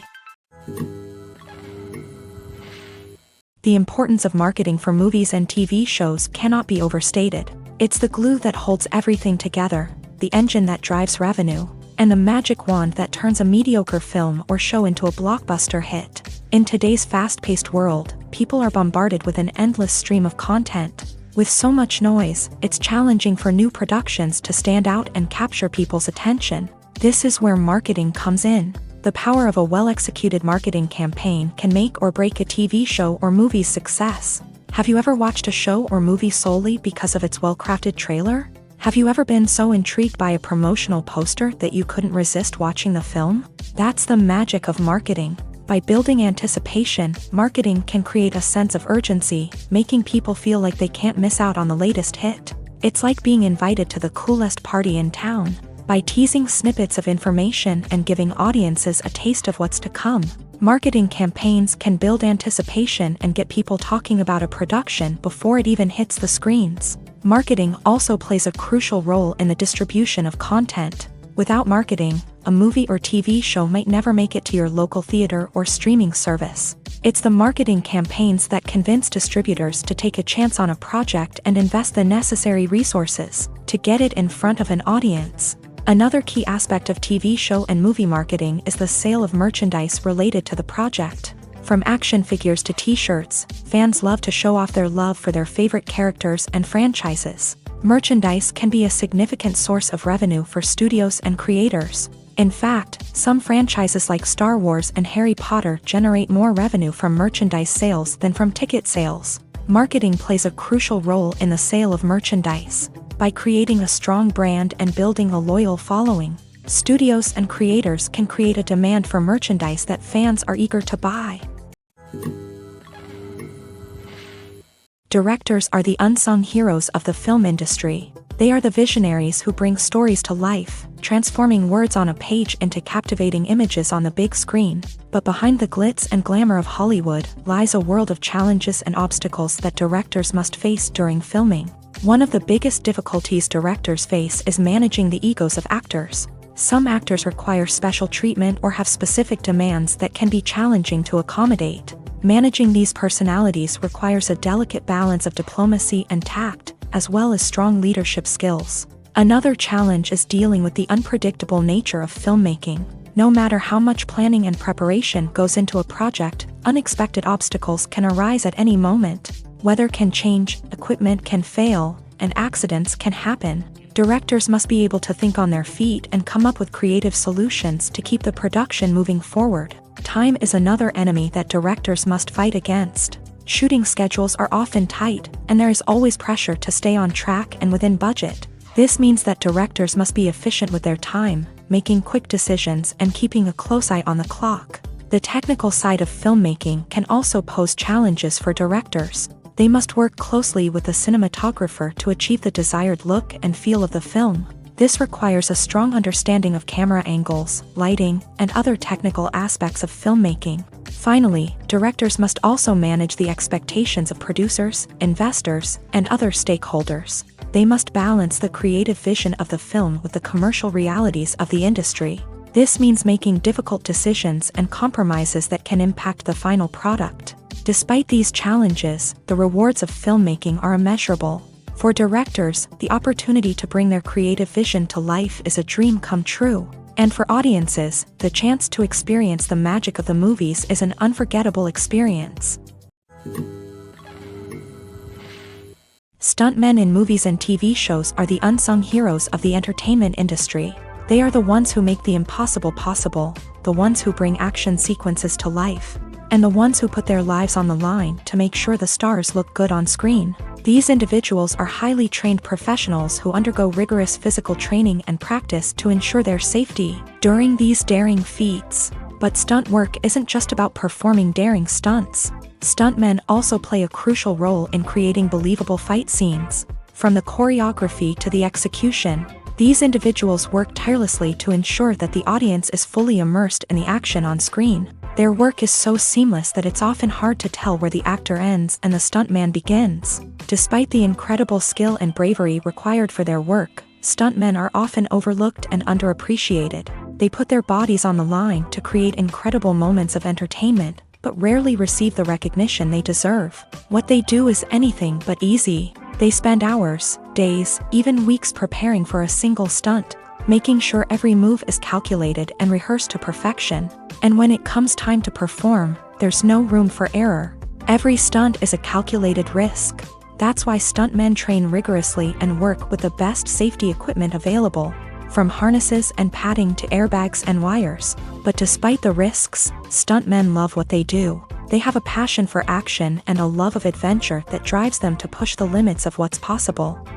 The importance of marketing for movies and TV shows cannot be overstated. It's the glue that holds everything together, the engine that drives revenue, and the magic wand that turns a mediocre film or show into a blockbuster hit. In today's fast-paced world, people are bombarded with an endless stream of content. With so much noise, it's challenging for new productions to stand out and capture people's attention. This is where marketing comes in. The power of a well-executed marketing campaign can make or break a TV show or movie's success. Have you ever watched a show or movie solely because of its well-crafted trailer? Have you ever been so intrigued by a promotional poster that you couldn't resist watching the film? That's the magic of marketing. By building anticipation, marketing can create a sense of urgency, making people feel like they can't miss out on the latest hit. It's like being invited to the coolest party in town. By teasing snippets of information and giving audiences a taste of what's to come, marketing campaigns can build anticipation and get people talking about a production before it even hits the screens. Marketing also plays a crucial role in the distribution of content. Without marketing, a movie or TV show might never make it to your local theater or streaming service. It's the marketing campaigns that convince distributors to take a chance on a project and invest the necessary resources to get it in front of an audience. Another key aspect of TV show and movie marketing is the sale of merchandise related to the project. From action figures to t-shirts, fans love to show off their love for their favorite characters and franchises. Merchandise can be a significant source of revenue for studios and creators. In fact, some franchises like Star Wars and Harry Potter generate more revenue from merchandise sales than from ticket sales. Marketing plays a crucial role in the sale of merchandise. By creating a strong brand and building a loyal following, studios and creators can create a demand for merchandise that fans are eager to buy. Directors are the unsung heroes of the film industry. They are the visionaries who bring stories to life, transforming words on a page into captivating images on the big screen. But behind the glitz and glamour of Hollywood lies a world of challenges and obstacles that directors must face during filming. One of the biggest difficulties directors face is managing the egos of actors. Some actors require special treatment or have specific demands that can be challenging to accommodate. Managing these personalities requires a delicate balance of diplomacy and tact, as well as strong leadership skills. Another challenge is dealing with the unpredictable nature of filmmaking. No matter how much planning and preparation goes into a project, unexpected obstacles can arise at any moment. Weather can change, equipment can fail, and accidents can happen. Directors must be able to think on their feet and come up with creative solutions to keep the production moving forward. Time is another enemy that directors must fight against. Shooting schedules are often tight, and there is always pressure to stay on track and within budget. This means that directors must be efficient with their time, making quick decisions and keeping a close eye on the clock. The technical side of filmmaking can also pose challenges for directors. They must work closely with the cinematographer to achieve the desired look and feel of the film. This requires a strong understanding of camera angles, lighting, and other technical aspects of filmmaking. Finally, directors must also manage the expectations of producers, investors, and other stakeholders. They must balance the creative vision of the film with the commercial realities of the industry. This means making difficult decisions and compromises that can impact the final product. Despite these challenges, the rewards of filmmaking are immeasurable. For directors, the opportunity to bring their creative vision to life is a dream come true. And for audiences, the chance to experience the magic of the movies is an unforgettable experience. Stuntmen in movies and TV shows are the unsung heroes of the entertainment industry. They are the ones who make the impossible possible, the ones who bring action sequences to life, and the ones who put their lives on the line to make sure the stars look good on screen. These individuals are highly trained professionals who undergo rigorous physical training and practice to ensure their safety during these daring feats. But stunt work isn't just about performing daring stunts. Stuntmen also play a crucial role in creating believable fight scenes. From the choreography to the execution, these individuals work tirelessly to ensure that the audience is fully immersed in the action on screen. Their work is so seamless that it's often hard to tell where the actor ends and the stuntman begins. Despite the incredible skill and bravery required for their work, stuntmen are often overlooked and underappreciated. They put their bodies on the line to create incredible moments of entertainment, but rarely receive the recognition they deserve. What they do is anything but easy. They spend hours, days, even weeks preparing for a single stunt, making sure every move is calculated and rehearsed to perfection. And when it comes time to perform, there's no room for error. Every stunt is a calculated risk. That's why stuntmen train rigorously and work with the best safety equipment available, from harnesses and padding to airbags and wires. But despite the risks, stuntmen love what they do. They have a passion for action and a love of adventure that drives them to push the limits of what's possible.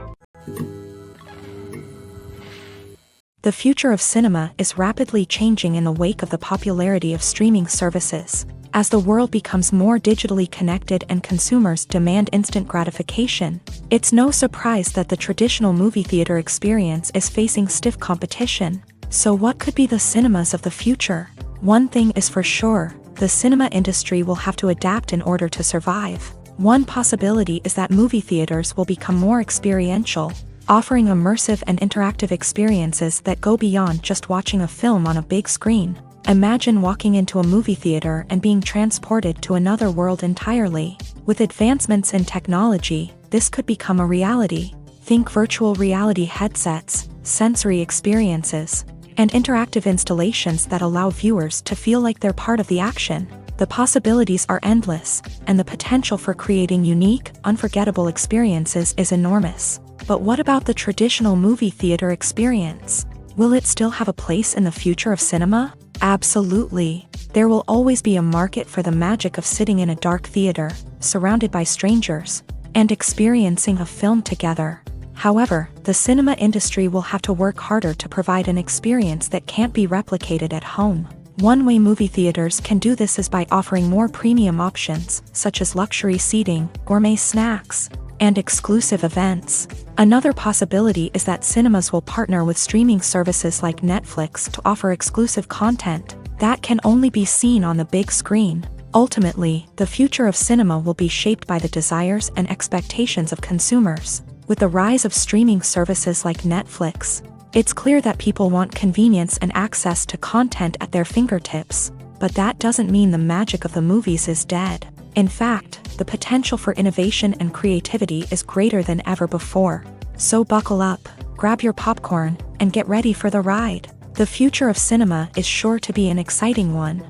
The future of cinema is rapidly changing in the wake of the popularity of streaming services. As the world becomes more digitally connected and consumers demand instant gratification, it's no surprise that the traditional movie theater experience is facing stiff competition. So what could be the cinemas of the future? One thing is for sure, the cinema industry will have to adapt in order to survive. One possibility is that movie theaters will become more experiential, offering immersive and interactive experiences that go beyond just watching a film on a big screen. Imagine walking into a movie theater and being transported to another world entirely. With advancements in technology, this could become a reality. Think virtual reality headsets, sensory experiences, and interactive installations that allow viewers to feel like they're part of the action. The possibilities are endless, and the potential for creating unique, unforgettable experiences is enormous. But what about the traditional movie theater experience? Will it still have a place in the future of cinema? Absolutely. There will always be a market for the magic of sitting in a dark theater, surrounded by strangers, and experiencing a film together. However, the cinema industry will have to work harder to provide an experience that can't be replicated at home. One way movie theaters can do this is by offering more premium options, such as luxury seating, gourmet snacks, and exclusive events. Another possibility is that cinemas will partner with streaming services like Netflix to offer exclusive content that can only be seen on the big screen. Ultimately, the future of cinema will be shaped by the desires and expectations of consumers. With the rise of streaming services like Netflix, it's clear that people want convenience and access to content at their fingertips. But that doesn't mean the magic of the movies is dead. In fact, the potential for innovation and creativity is greater than ever before. So buckle up, grab your popcorn, and get ready for the ride. The future of cinema is sure to be an exciting one.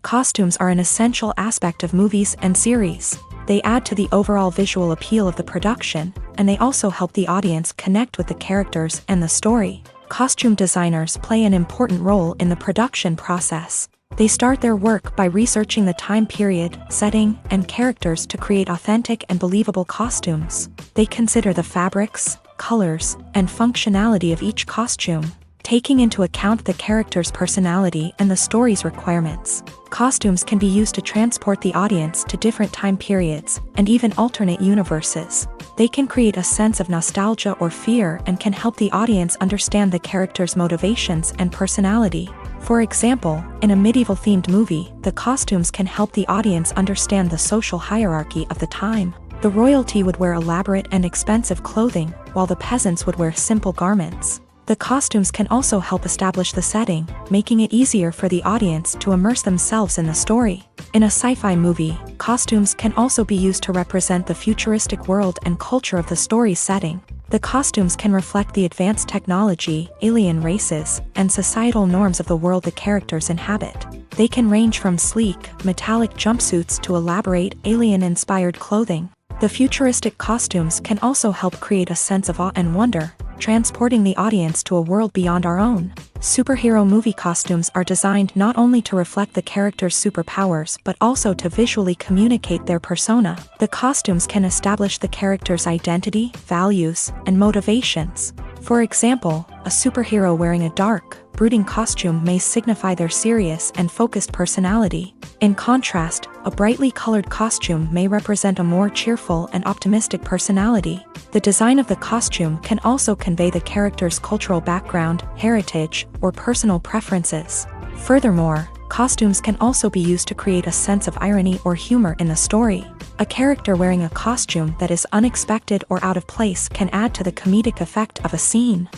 Costumes are an essential aspect of movies and series. They add to the overall visual appeal of the production, and they also help the audience connect with the characters and the story. Costume designers play an important role in the production process. They start their work by researching the time period, setting, and characters to create authentic and believable costumes. They consider the fabrics, colors, and functionality of each costume, taking into account the character's personality and the story's requirements. Costumes can be used to transport the audience to different time periods and even alternate universes. They can create a sense of nostalgia or fear and can help the audience understand the character's motivations and personality. For example, in a medieval-themed movie, the costumes can help the audience understand the social hierarchy of the time. The royalty would wear elaborate and expensive clothing, while the peasants would wear simple garments. The costumes can also help establish the setting, making it easier for the audience to immerse themselves in the story. In a sci-fi movie, costumes can also be used to represent the futuristic world and culture of the story's setting. The costumes can reflect the advanced technology, alien races, and societal norms of the world the characters inhabit. They can range from sleek, metallic jumpsuits to elaborate, alien-inspired clothing. The futuristic costumes can also help create a sense of awe and wonder, transporting the audience to a world beyond our own. Superhero movie costumes are designed not only to reflect the character's superpowers but also to visually communicate their persona. The costumes can establish the character's identity, values, and motivations. For example, a superhero wearing a dark, brooding costume may signify their serious and focused personality. In contrast, a brightly colored costume may represent a more cheerful and optimistic personality. The design of the costume can also convey the character's cultural background, heritage, or personal preferences. Furthermore, costumes can also be used to create a sense of irony or humor in the story. A character wearing a costume that is unexpected or out of place can add to the comedic effect of a scene.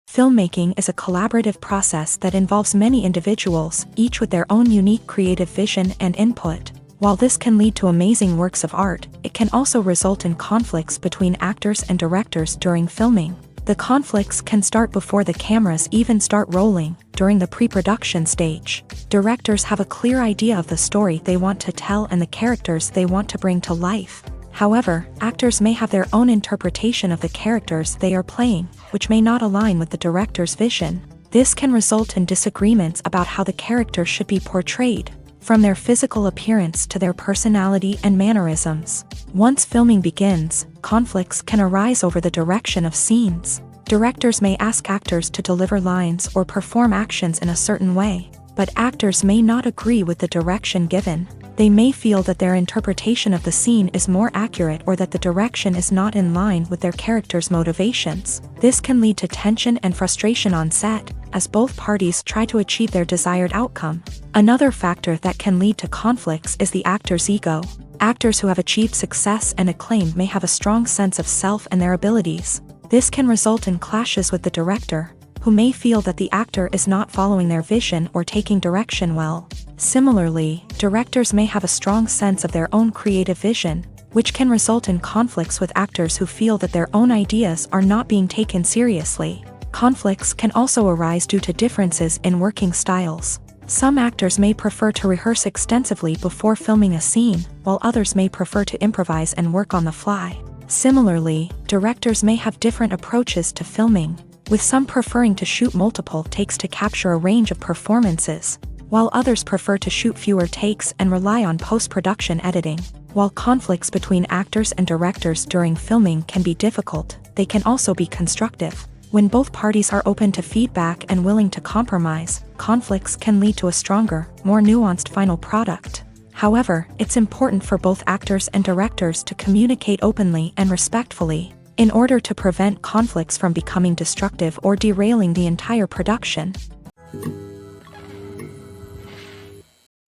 Filmmaking is a collaborative process that involves many individuals, each with their own unique creative vision and input. While this can lead to amazing works of art, it can also result in conflicts between actors and directors during filming. The conflicts can start before the cameras even start rolling, during the pre-production stage. Directors have a clear idea of the story they want to tell and the characters they want to bring to life. However, actors may have their own interpretation of the characters they are playing, which may not align with the director's vision. This can result in disagreements about how the character should be portrayed, from their physical appearance to their personality and mannerisms. Once filming begins, conflicts can arise over the direction of scenes. Directors may ask actors to deliver lines or perform actions in a certain way, but actors may not agree with the direction given. They may feel that their interpretation of the scene is more accurate or that the direction is not in line with their character's motivations. This can lead to tension and frustration on set, as both parties try to achieve their desired outcome. Another factor that can lead to conflicts is the actor's ego. Actors who have achieved success and acclaim may have a strong sense of self and their abilities. This can result in clashes with the director, who may feel that the actor is not following their vision or taking direction well. Similarly, directors may have a strong sense of their own creative vision, which can result in conflicts with actors who feel that their own ideas are not being taken seriously. Conflicts can also arise due to differences in working styles. Some actors may prefer to rehearse extensively before filming a scene, while others may prefer to improvise and work on the fly. Similarly, directors may have different approaches to filming, with some preferring to shoot multiple takes to capture a range of performances, while others prefer to shoot fewer takes and rely on post-production editing. While conflicts between actors and directors during filming can be difficult, they can also be constructive. When both parties are open to feedback and willing to compromise, conflicts can lead to a stronger, more nuanced final product. However, it's important for both actors and directors to communicate openly and respectfully, in order to prevent conflicts from becoming destructive or derailing the entire production.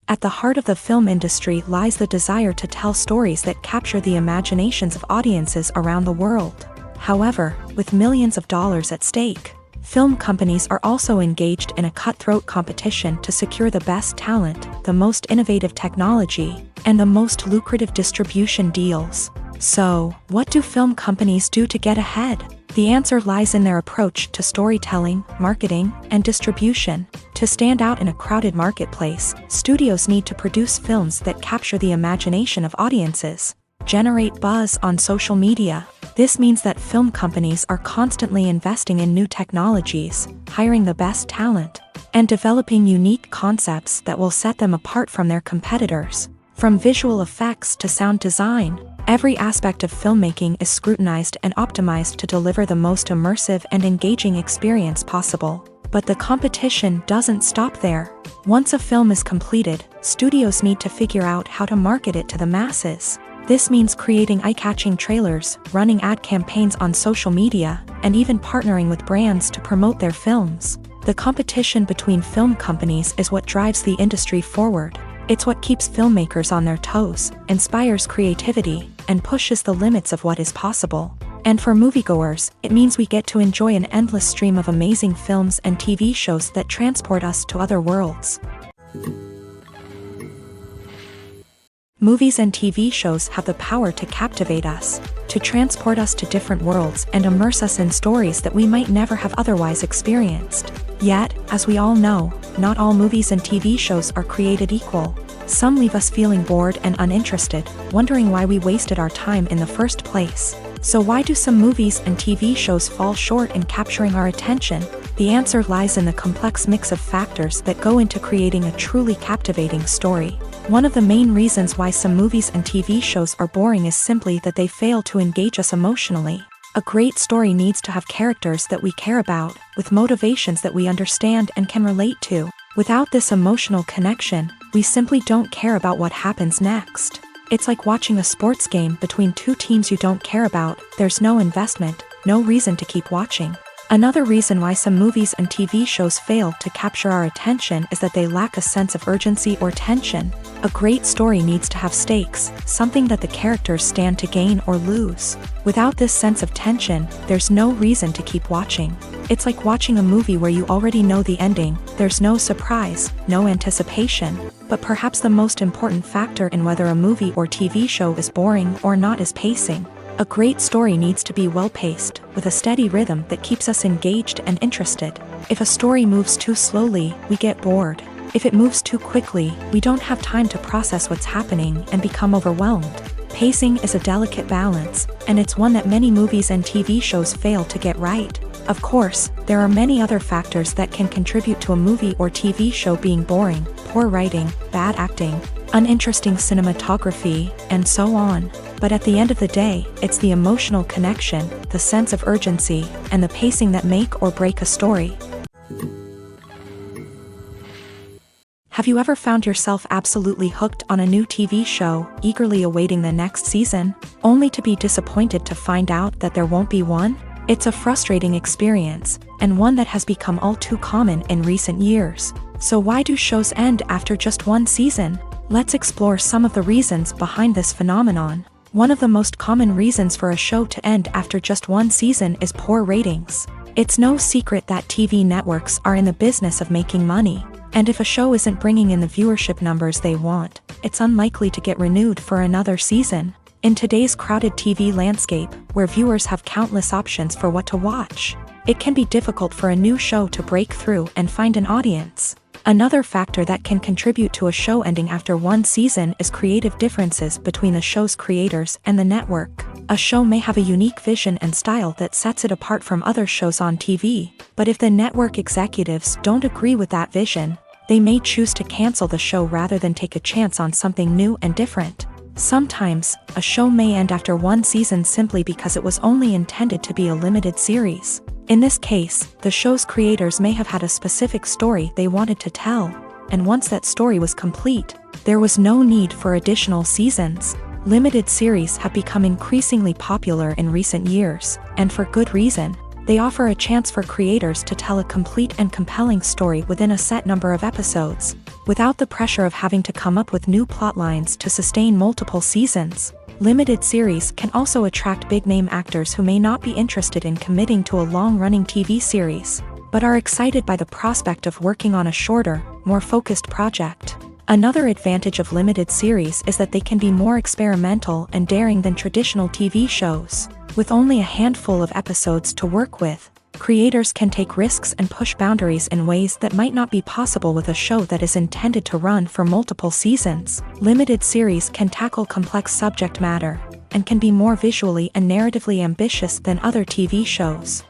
At the heart of the film industry lies the desire to tell stories that capture the imaginations of audiences around the world. However, with millions of dollars at stake, Film companies are also engaged in a cutthroat competition to secure the best talent, the most innovative technology, and the most lucrative distribution deals. So, what do film companies do to get ahead? The answer lies in their approach to storytelling, marketing, and distribution. To stand out in a crowded marketplace, studios need to produce films that capture the imagination of audiences, generate buzz on social media. This means that film companies are constantly investing in new technologies, hiring the best talent, and developing unique concepts that will set them apart from their competitors. From visual effects to sound design, every aspect of filmmaking is scrutinized and optimized to deliver the most immersive and engaging experience possible. But the competition doesn't stop there. Once a film is completed, studios need to figure out how to market it to the masses. This means creating eye-catching trailers, running ad campaigns on social media, and even partnering with brands to promote their films. The competition between film companies is what drives the industry forward. It's what keeps filmmakers on their toes, inspires creativity, and pushes the limits of what is possible. And for moviegoers, it means we get to enjoy an endless stream of amazing films and TV shows that transport us to other worlds. Movies and TV shows have the power to captivate us, to transport us to different worlds and immerse us in stories that we might never have otherwise experienced. Yet, as we all know, not all movies and TV shows are created equal. Some leave us feeling bored and uninterested, wondering why we wasted our time in the first place. So why do some movies and TV shows fall short in capturing our attention? The answer lies in the complex mix of factors that go into creating a truly captivating story. One of the main reasons why some movies and TV shows are boring is simply that they fail to engage us emotionally. A great story needs to have characters that we care about, with motivations that we understand and can relate to. Without this emotional connection, we simply don't care about what happens next. It's like watching a sports game between two teams you don't care about. There's no investment, no reason to keep watching. Another reason why some movies and TV shows fail to capture our attention is that they lack a sense of urgency or tension. A great story needs to have stakes, something that the characters stand to gain or lose. Without this sense of tension, there's no reason to keep watching. It's like watching a movie where you already know the ending. There's no surprise, no anticipation. But perhaps the most important factor in whether a movie or TV show is boring or not is pacing. A great story needs to be well-paced, with a steady rhythm that keeps us engaged and interested. If a story moves too slowly, we get bored. If it moves too quickly, we don't have time to process what's happening and become overwhelmed. Pacing is a delicate balance, and it's one that many movies and TV shows fail to get right. Of course, there are many other factors that can contribute to a movie or TV show being boring: poor writing, bad acting, uninteresting cinematography, and so on. But at the end of the day, it's the emotional connection, the sense of urgency, and the pacing that make or break a story. Have you ever found yourself absolutely hooked on a new TV show, eagerly awaiting the next season, only to be disappointed to find out that there won't be one? It's a frustrating experience, and one that has become all too common in recent years. So why do shows end after just one season? Let's explore some of the reasons behind this phenomenon. One of the most common reasons for a show to end after just one season is poor ratings. It's no secret that TV networks are in the business of making money, and if a show isn't bringing in the viewership numbers they want, it's unlikely to get renewed for another season. In today's crowded TV landscape, where viewers have countless options for what to watch, it can be difficult for a new show to break through and find an audience. Another factor that can contribute to a show ending after one season is creative differences between the show's creators and the network. A show may have a unique vision and style that sets it apart from other shows on TV, but if the network executives don't agree with that vision, they may choose to cancel the show rather than take a chance on something new and different. Sometimes, a show may end after one season simply because it was only intended to be a limited series. In this case, the show's creators may have had a specific story they wanted to tell, and once that story was complete, there was no need for additional seasons. Limited series have become increasingly popular in recent years, and for good reason. They offer a chance for creators to tell a complete and compelling story within a set number of episodes, without the pressure of having to come up with new plot lines to sustain multiple seasons. Limited series can also attract big-name actors who may not be interested in committing to a long-running TV series. but are excited by the prospect of working on a shorter, more focused project. Another advantage of limited series is that they can be more experimental and daring than traditional TV shows. With only a handful of episodes to work with, creators can take risks and push boundaries in ways that might not be possible with a show that is intended to run for multiple seasons. Limited series can tackle complex subject matter and can be more visually and narratively ambitious than other TV shows.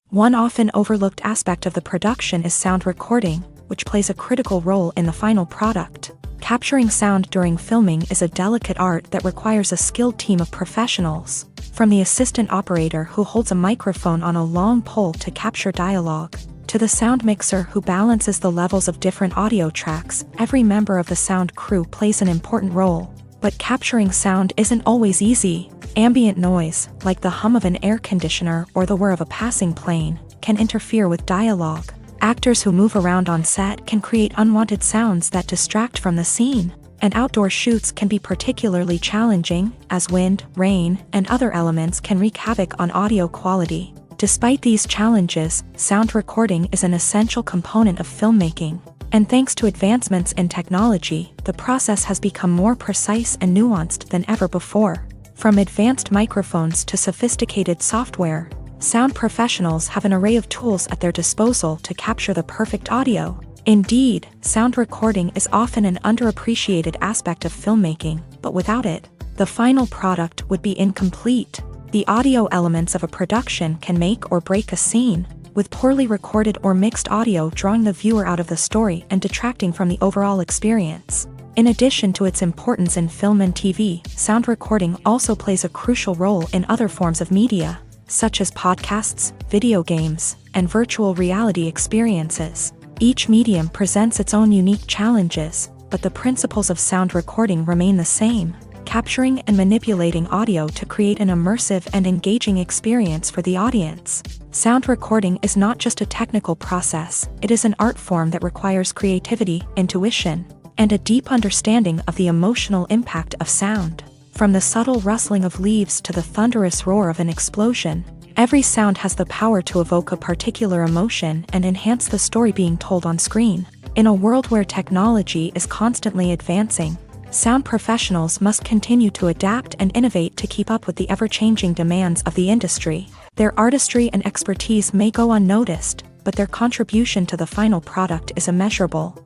One often overlooked aspect of the production is sound recording, which plays a critical role in the final product. Capturing sound during filming is a delicate art that requires a skilled team of professionals. From the assistant operator who holds a microphone on a long pole to capture dialogue, to the sound mixer who balances the levels of different audio tracks, every member of the sound crew plays an important role. But capturing sound isn't always easy. Ambient noise, like the hum of an air conditioner or the whir of a passing plane, can interfere with dialogue. Actors who move around on set can create unwanted sounds that distract from the scene. And outdoor shoots can be particularly challenging, as wind, rain, and other elements can wreak havoc on audio quality. Despite these challenges, sound recording is an essential component of filmmaking. And thanks to advancements in technology, the process has become more precise and nuanced than ever before. From advanced microphones to sophisticated software, sound professionals have an array of tools at their disposal to capture the perfect audio. Indeed, sound recording is often an underappreciated aspect of filmmaking, but without it, the final product would be incomplete. The audio elements of a production can make or break a scene, with poorly recorded or mixed audio drawing the viewer out of the story and detracting from the overall experience. In addition to its importance in film and TV, sound recording also plays a crucial role in other forms of media, such as podcasts, video games, and virtual reality experiences. Each medium presents its own unique challenges, but the principles of sound recording remain the same, capturing and manipulating audio to create an immersive and engaging experience for the audience. Sound recording is not just a technical process, it is an art form that requires creativity, intuition, and a deep understanding of the emotional impact of sound. From the subtle rustling of leaves to the thunderous roar of an explosion, every sound has the power to evoke a particular emotion and enhance the story being told on screen. In a world where technology is constantly advancing, sound professionals must continue to adapt and innovate to keep up with the ever-changing demands of the industry. Their artistry and expertise may go unnoticed, but their contribution to the final product is immeasurable.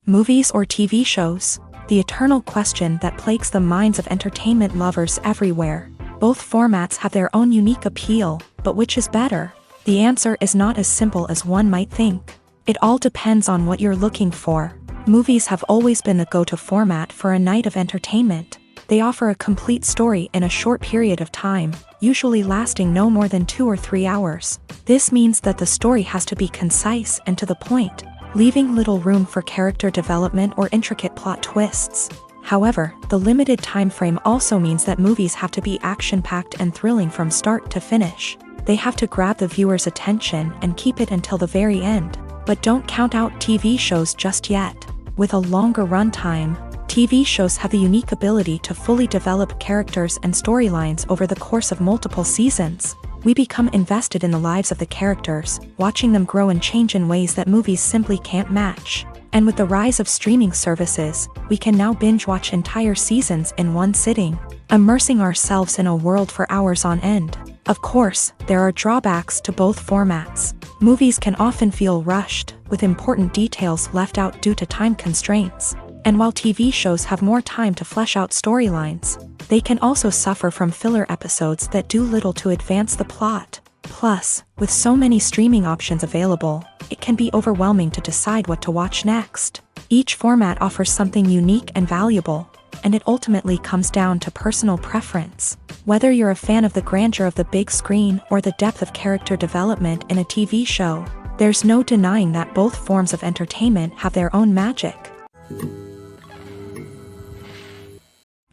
Movies or TV shows? The eternal question that plagues the minds of entertainment lovers everywhere. Both formats have their own unique appeal, but which is better? The answer is not as simple as one might think. It all depends on what you're looking for. Movies have always been the go-to format for a night of entertainment. They offer a complete story in a short period of time, usually lasting no more than 2 or 3 hours. This means that the story has to be concise and to the point, leaving little room for character development or intricate plot twists. However, the limited time frame also means that movies have to be action-packed and thrilling from start to finish. They have to grab the viewer's attention and keep it until the very end. But don't count out TV shows just yet. With a longer runtime, TV shows have the unique ability to fully develop characters and storylines over the course of multiple seasons. We become invested in the lives of the characters, watching them grow and change in ways that movies simply can't match. And with the rise of streaming services, we can now binge-watch entire seasons in one sitting, immersing ourselves in a world for hours on end. Of course, there are drawbacks to both formats. Movies can often feel rushed, with important details left out due to time constraints. And while TV shows have more time to flesh out storylines, they can also suffer from filler episodes that do little to advance the plot. Plus, with so many streaming options available, it can be overwhelming to decide what to watch next. Each format offers something unique and valuable, and it ultimately comes down to personal preference. Whether you're a fan of the grandeur of the big screen or the depth of character development in a TV show, there's no denying that both forms of entertainment have their own magic.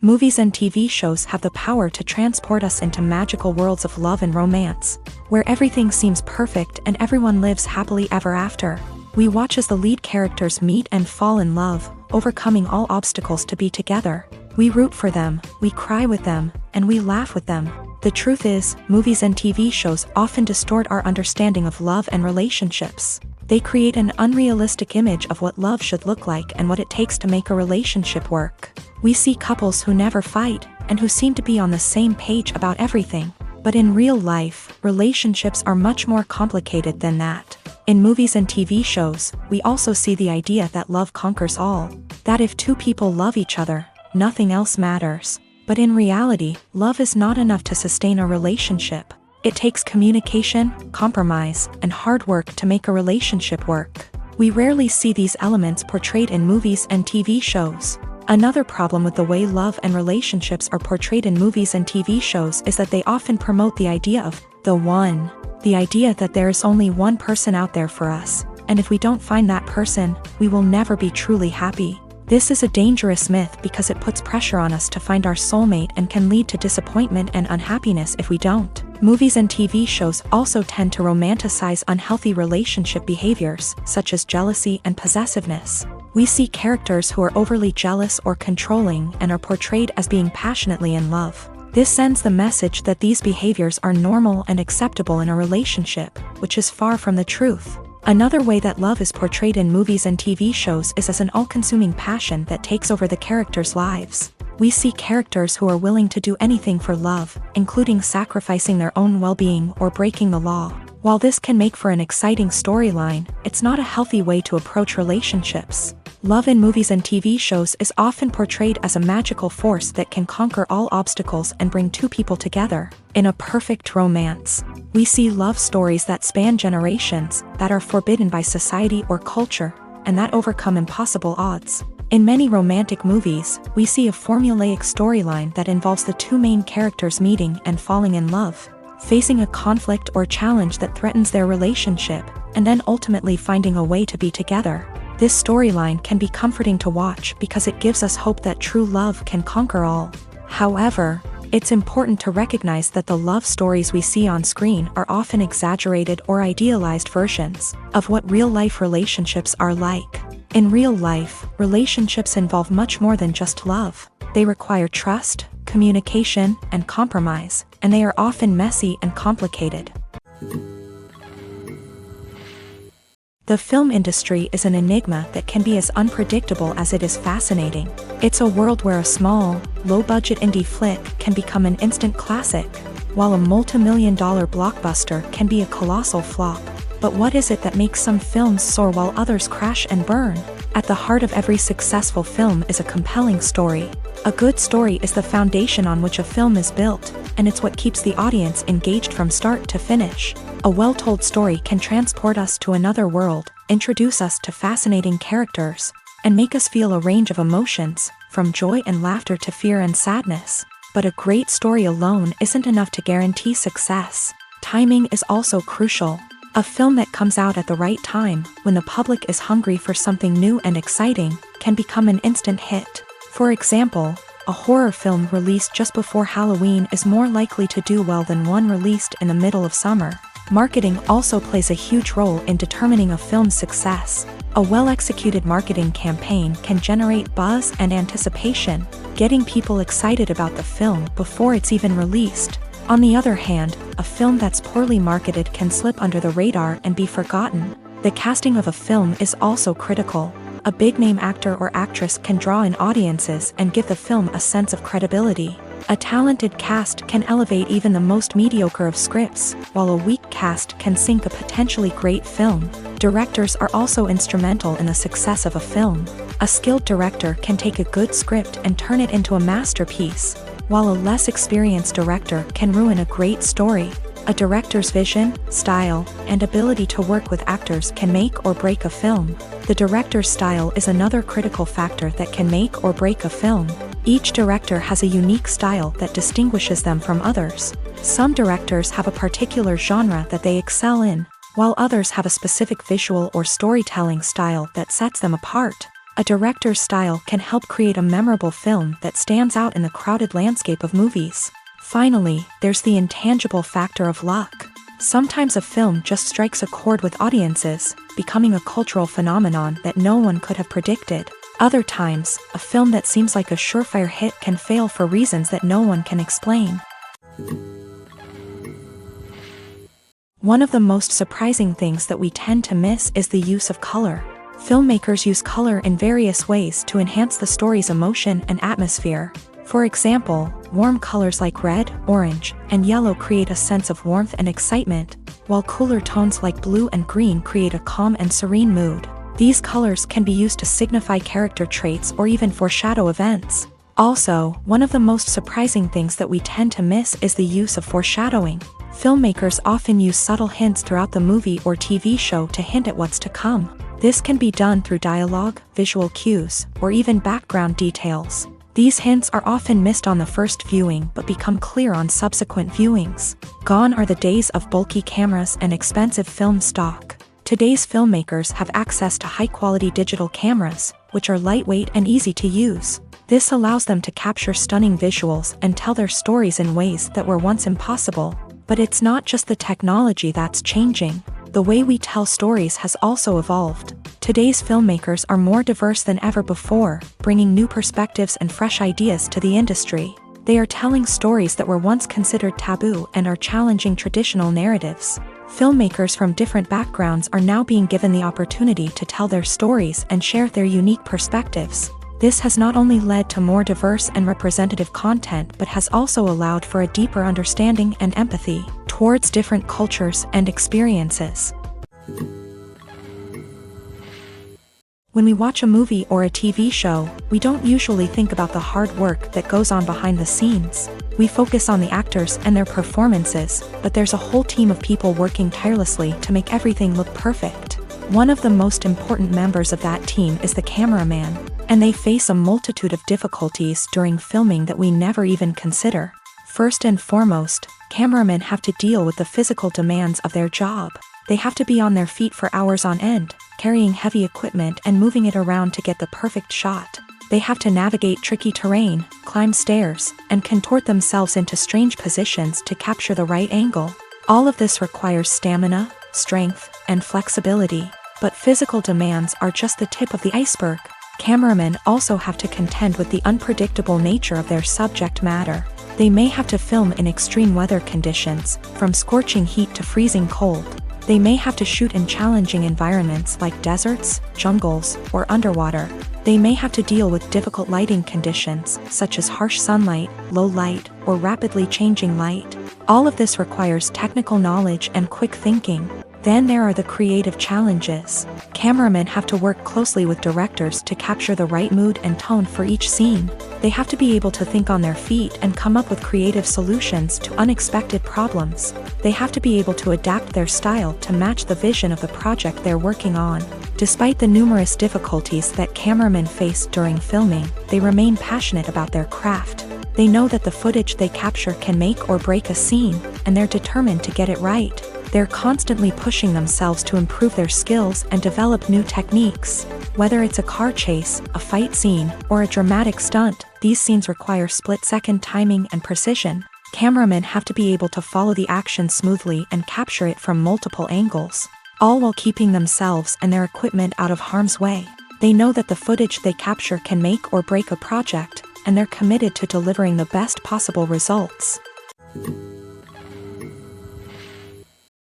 Movies and TV shows have the power to transport us into magical worlds of love and romance, where everything seems perfect and everyone lives happily ever after. We watch as the lead characters meet and fall in love, overcoming all obstacles to be together. We root for them, we cry with them, and we laugh with them. The truth is, movies and TV shows often distort our understanding of love and relationships. They create an unrealistic image of what love should look like and what it takes to make a relationship work. We see couples who never fight, and who seem to be on the same page about everything. But in real life, relationships are much more complicated than that. In movies and TV shows, we also see the idea that love conquers all. That if two people love each other, nothing else matters. But in reality, love is not enough to sustain a relationship. It takes communication, compromise, and hard work to make a relationship work. We rarely see these elements portrayed in movies and TV shows. Another problem with the way love and relationships are portrayed in movies and TV shows is that they often promote the idea of the one. The idea that there is only one person out there for us, and if we don't find that person, we will never be truly happy. This is a dangerous myth because it puts pressure on us to find our soulmate and can lead to disappointment and unhappiness if we don't. Movies and TV shows also tend to romanticize unhealthy relationship behaviors, such as jealousy and possessiveness. We see characters who are overly jealous or controlling and are portrayed as being passionately in love. This sends the message that these behaviors are normal and acceptable in a relationship, which is far from the truth. Another way that love is portrayed in movies and TV shows is as an all-consuming passion that takes over the characters' lives. We see characters who are willing to do anything for love, including sacrificing their own well-being or breaking the law. While this can make for an exciting storyline, it's not a healthy way to approach relationships. Love in movies and TV shows is often portrayed as a magical force that can conquer all obstacles and bring two people together. In a perfect romance, we see love stories that span generations, that are forbidden by society or culture, and that overcome impossible odds. In many romantic movies, we see a formulaic storyline that involves the two main characters meeting and falling in love, facing a conflict or challenge that threatens their relationship, and then ultimately finding a way to be together. This storyline can be comforting to watch because it gives us hope that true love can conquer all. However, it's important to recognize that the love stories we see on screen are often exaggerated or idealized versions of what real-life relationships are like. In real life, relationships involve much more than just love. They require trust, communication, and compromise, and they are often messy and complicated. The film industry is an enigma that can be as unpredictable as it is fascinating. It's a world where a small, low-budget indie flick can become an instant classic, while a multi-million-dollar blockbuster can be a colossal flop. But what is it that makes some films soar while others crash and burn? At the heart of every successful film is a compelling story. A good story is the foundation on which a film is built, and it's what keeps the audience engaged from start to finish. A well-told story can transport us to another world, introduce us to fascinating characters, and make us feel a range of emotions, from joy and laughter to fear and sadness. But a great story alone isn't enough to guarantee success. Timing is also crucial. A film that comes out at the right time, when the public is hungry for something new and exciting, can become an instant hit. For example, a horror film released just before Halloween is more likely to do well than one released in the middle of summer. Marketing also plays a huge role in determining a film's success. A well-executed marketing campaign can generate buzz and anticipation, getting people excited about the film before it's even released. On the other hand, a film that's poorly marketed can slip under the radar and be forgotten. The casting of a film is also critical. A big-name actor or actress can draw in audiences and give the film a sense of credibility. A talented cast can elevate even the most mediocre of scripts, while a weak cast can sink a potentially great film. Directors are also instrumental in the success of a film. A skilled director can take a good script and turn it into a masterpiece, while a less experienced director can ruin a great story. A director's vision, style, and ability to work with actors can make or break a film. The director's style is another critical factor that can make or break a film. Each director has a unique style that distinguishes them from others. Some directors have a particular genre that they excel in, while others have a specific visual or storytelling style that sets them apart. A director's style can help create a memorable film that stands out in the crowded landscape of movies. Finally, there's the intangible factor of luck. Sometimes a film just strikes a chord with audiences, becoming a cultural phenomenon that no one could have predicted. Other times, a film that seems like a surefire hit can fail for reasons that no one can explain. One of the most surprising things that we tend to miss is the use of color. Filmmakers use color in various ways to enhance the story's emotion and atmosphere. For example, warm colors like red, orange, and yellow create a sense of warmth and excitement, while cooler tones like blue and green create a calm and serene mood. These colors can be used to signify character traits or even foreshadow events. Also, one of the most surprising things that we tend to miss is the use of foreshadowing. Filmmakers often use subtle hints throughout the movie or TV show to hint at what's to come. This can be done through dialogue, visual cues, or even background details. These hints are often missed on the first viewing but become clear on subsequent viewings. Gone are the days of bulky cameras and expensive film stock. Today's filmmakers have access to high-quality digital cameras, which are lightweight and easy to use. This allows them to capture stunning visuals and tell their stories in ways that were once impossible. But it's not just the technology that's changing. The way we tell stories has also evolved. Today's filmmakers are more diverse than ever before, bringing new perspectives and fresh ideas to the industry. They are telling stories that were once considered taboo and are challenging traditional narratives. Filmmakers from different backgrounds are now being given the opportunity to tell their stories and share their unique perspectives. This has not only led to more diverse and representative content but has also allowed for a deeper understanding and empathy towards different cultures and experiences. When we watch a movie or a TV show, we don't usually think about the hard work that goes on behind the scenes. We focus on the actors and their performances, but there's a whole team of people working tirelessly to make everything look perfect. One of the most important members of that team is the cameraman, and they face a multitude of difficulties during filming that we never even consider. First and foremost, cameramen have to deal with the physical demands of their job. They have to be on their feet for hours on end, carrying heavy equipment and moving it around to get the perfect shot. They have to navigate tricky terrain, climb stairs, and contort themselves into strange positions to capture the right angle. All of this requires stamina, strength, and flexibility. But physical demands are just the tip of the iceberg. Cameramen also have to contend with the unpredictable nature of their subject matter. They may have to film in extreme weather conditions, from scorching heat to freezing cold. They may have to shoot in challenging environments like deserts, jungles, or underwater. They may have to deal with difficult lighting conditions, such as harsh sunlight, low light, or rapidly changing light. All of this requires technical knowledge and quick thinking. Then there are the creative challenges. Cameramen have to work closely with directors to capture the right mood and tone for each scene. They have to be able to think on their feet and come up with creative solutions to unexpected problems. They have to be able to adapt their style to match the vision of the project they're working on. Despite the numerous difficulties that cameramen face during filming, they remain passionate about their craft. They know that the footage they capture can make or break a scene, and they're determined to get it right. They're constantly pushing themselves to improve their skills and develop new techniques. Whether it's a car chase, a fight scene, or a dramatic stunt, these scenes require split-second timing and precision. Cameramen have to be able to follow the action smoothly and capture it from multiple angles, all while keeping themselves and their equipment out of harm's way. They know that the footage they capture can make or break a project, and they're committed to delivering the best possible results.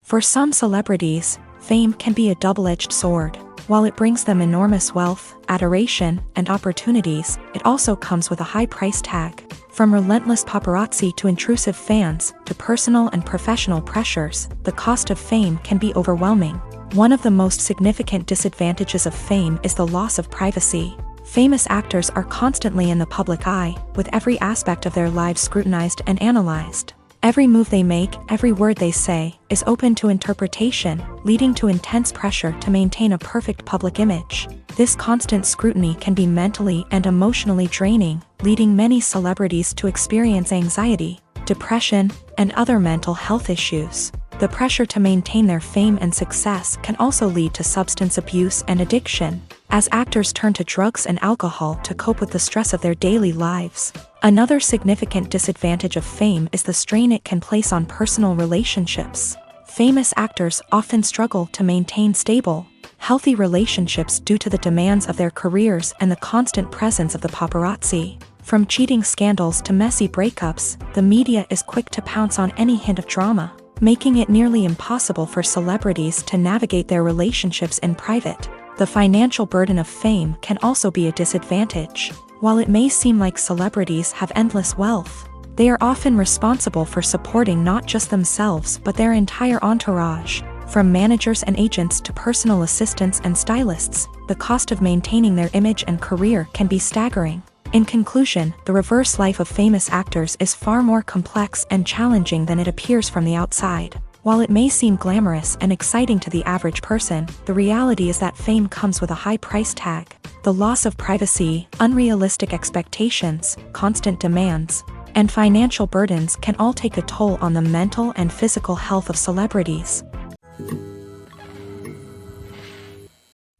For some celebrities, fame can be a double-edged sword. While it brings them enormous wealth, adoration, and opportunities, it also comes with a high price tag. From relentless paparazzi to intrusive fans, to personal and professional pressures, the cost of fame can be overwhelming. One of the most significant disadvantages of fame is the loss of privacy. Famous actors are constantly in the public eye, with every aspect of their lives scrutinized and analyzed. Every move they make, every word they say, is open to interpretation, leading to intense pressure to maintain a perfect public image. This constant scrutiny can be mentally and emotionally draining, leading many celebrities to experience anxiety, depression, and other mental health issues. The pressure to maintain their fame and success can also lead to substance abuse and addiction, as actors turn to drugs and alcohol to cope with the stress of their daily lives. Another significant disadvantage of fame is the strain it can place on personal relationships. Famous actors often struggle to maintain stable, healthy relationships due to the demands of their careers and the constant presence of the paparazzi. From cheating scandals to messy breakups, the media is quick to pounce on any hint of drama, making it nearly impossible for celebrities to navigate their relationships in private. The financial burden of fame can also be a disadvantage. While it may seem like celebrities have endless wealth, they are often responsible for supporting not just themselves but their entire entourage. From managers and agents to personal assistants and stylists, the cost of maintaining their image and career can be staggering. In conclusion, the reverse life of famous actors is far more complex and challenging than it appears from the outside. While it may seem glamorous and exciting to the average person, the reality is that fame comes with a high price tag. The loss of privacy, unrealistic expectations, constant demands, and financial burdens can all take a toll on the mental and physical health of celebrities.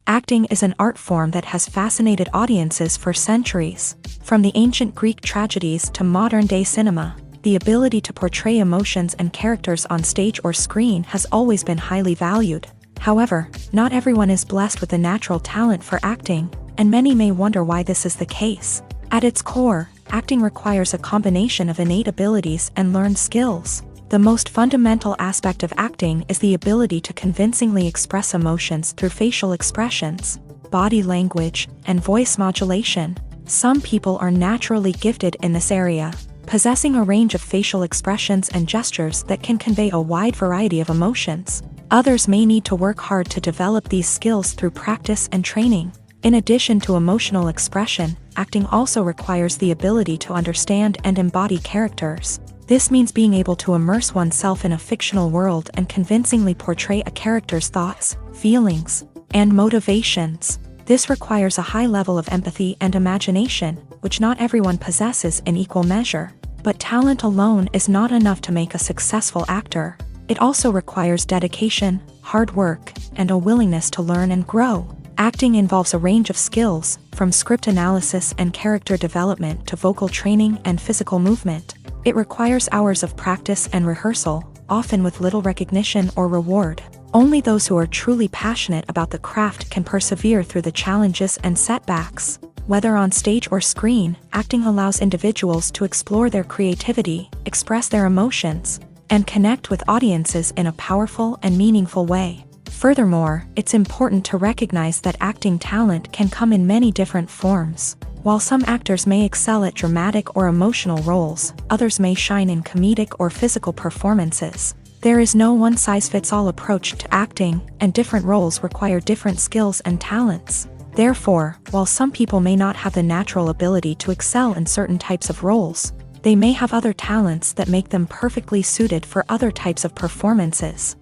Acting is an art form that has fascinated audiences for centuries. From the ancient Greek tragedies to modern-day cinema, the ability to portray emotions and characters on stage or screen has always been highly valued. However, not everyone is blessed with the natural talent for acting, and many may wonder why this is the case. At its core, acting requires a combination of innate abilities and learned skills. The most fundamental aspect of acting is the ability to convincingly express emotions through facial expressions, body language, and voice modulation. Some people are naturally gifted in this area, possessing a range of facial expressions and gestures that can convey a wide variety of emotions. Others may need to work hard to develop these skills through practice and training. In addition to emotional expression, acting also requires the ability to understand and embody characters. This means being able to immerse oneself in a fictional world and convincingly portray a character's thoughts, feelings, and motivations. This requires a high level of empathy and imagination, which not everyone possesses in equal measure. But talent alone is not enough to make a successful actor. It also requires dedication, hard work, and a willingness to learn and grow. Acting involves a range of skills, from script analysis and character development to vocal training and physical movement. It requires hours of practice and rehearsal, often with little recognition or reward. Only those who are truly passionate about the craft can persevere through the challenges and setbacks. Whether on stage or screen, acting allows individuals to explore their creativity, express their emotions, and connect with audiences in a powerful and meaningful way. Furthermore, it's important to recognize that acting talent can come in many different forms. While some actors may excel at dramatic or emotional roles, others may shine in comedic or physical performances. There is no one-size-fits-all approach to acting, and different roles require different skills and talents. Therefore, while some people may not have the natural ability to excel in certain types of roles, they may have other talents that make them perfectly suited for other types of performances.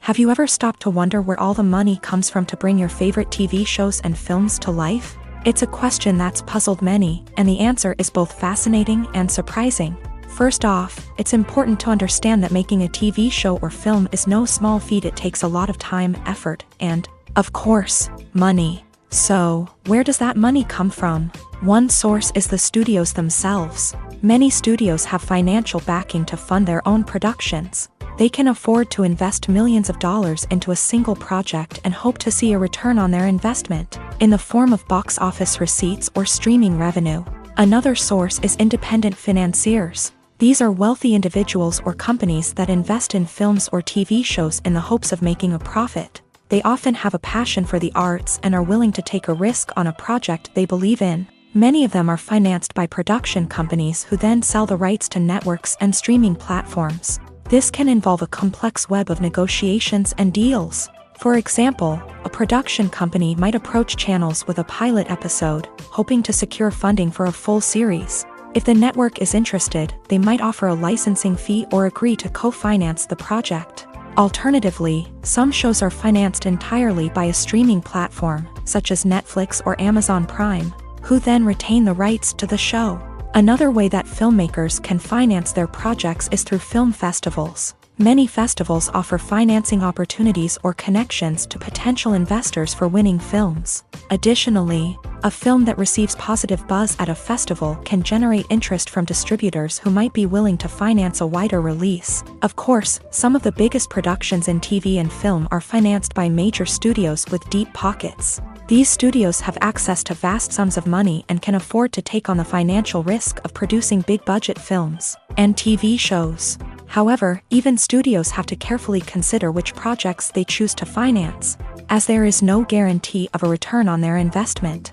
Have you ever stopped to wonder where all the money comes from to bring your favorite TV shows and films to life? It's a question that's puzzled many, and the answer is both fascinating and surprising. First off, it's important to understand that making a TV show or film is no small feat. It takes a lot of time, effort, and, of course, money. So, where does that money come from? One source is the studios themselves. Many studios have financial backing to fund their own productions. They can afford to invest millions of dollars into a single project and hope to see a return on their investment, in the form of box office receipts or streaming revenue. Another source is independent financiers. These are wealthy individuals or companies that invest in films or TV shows in the hopes of making a profit. They often have a passion for the arts and are willing to take a risk on a project they believe in. Many of them are financed by production companies who then sell the rights to networks and streaming platforms. This can involve a complex web of negotiations and deals. For example, a production company might approach channels with a pilot episode, hoping to secure funding for a full series. If the network is interested, they might offer a licensing fee or agree to co-finance the project. Alternatively, some shows are financed entirely by a streaming platform, such as Netflix or Amazon Prime, who then retain the rights to the show. Another way that filmmakers can finance their projects is through film festivals. Many festivals offer financing opportunities or connections to potential investors for winning films. Additionally, a film that receives positive buzz at a festival can generate interest from distributors who might be willing to finance a wider release. Of course, some of the biggest productions in TV and film are financed by major studios with deep pockets. These studios have access to vast sums of money and can afford to take on the financial risk of producing big-budget films and TV shows. However, even studios have to carefully consider which projects they choose to finance, as there is no guarantee of a return on their investment.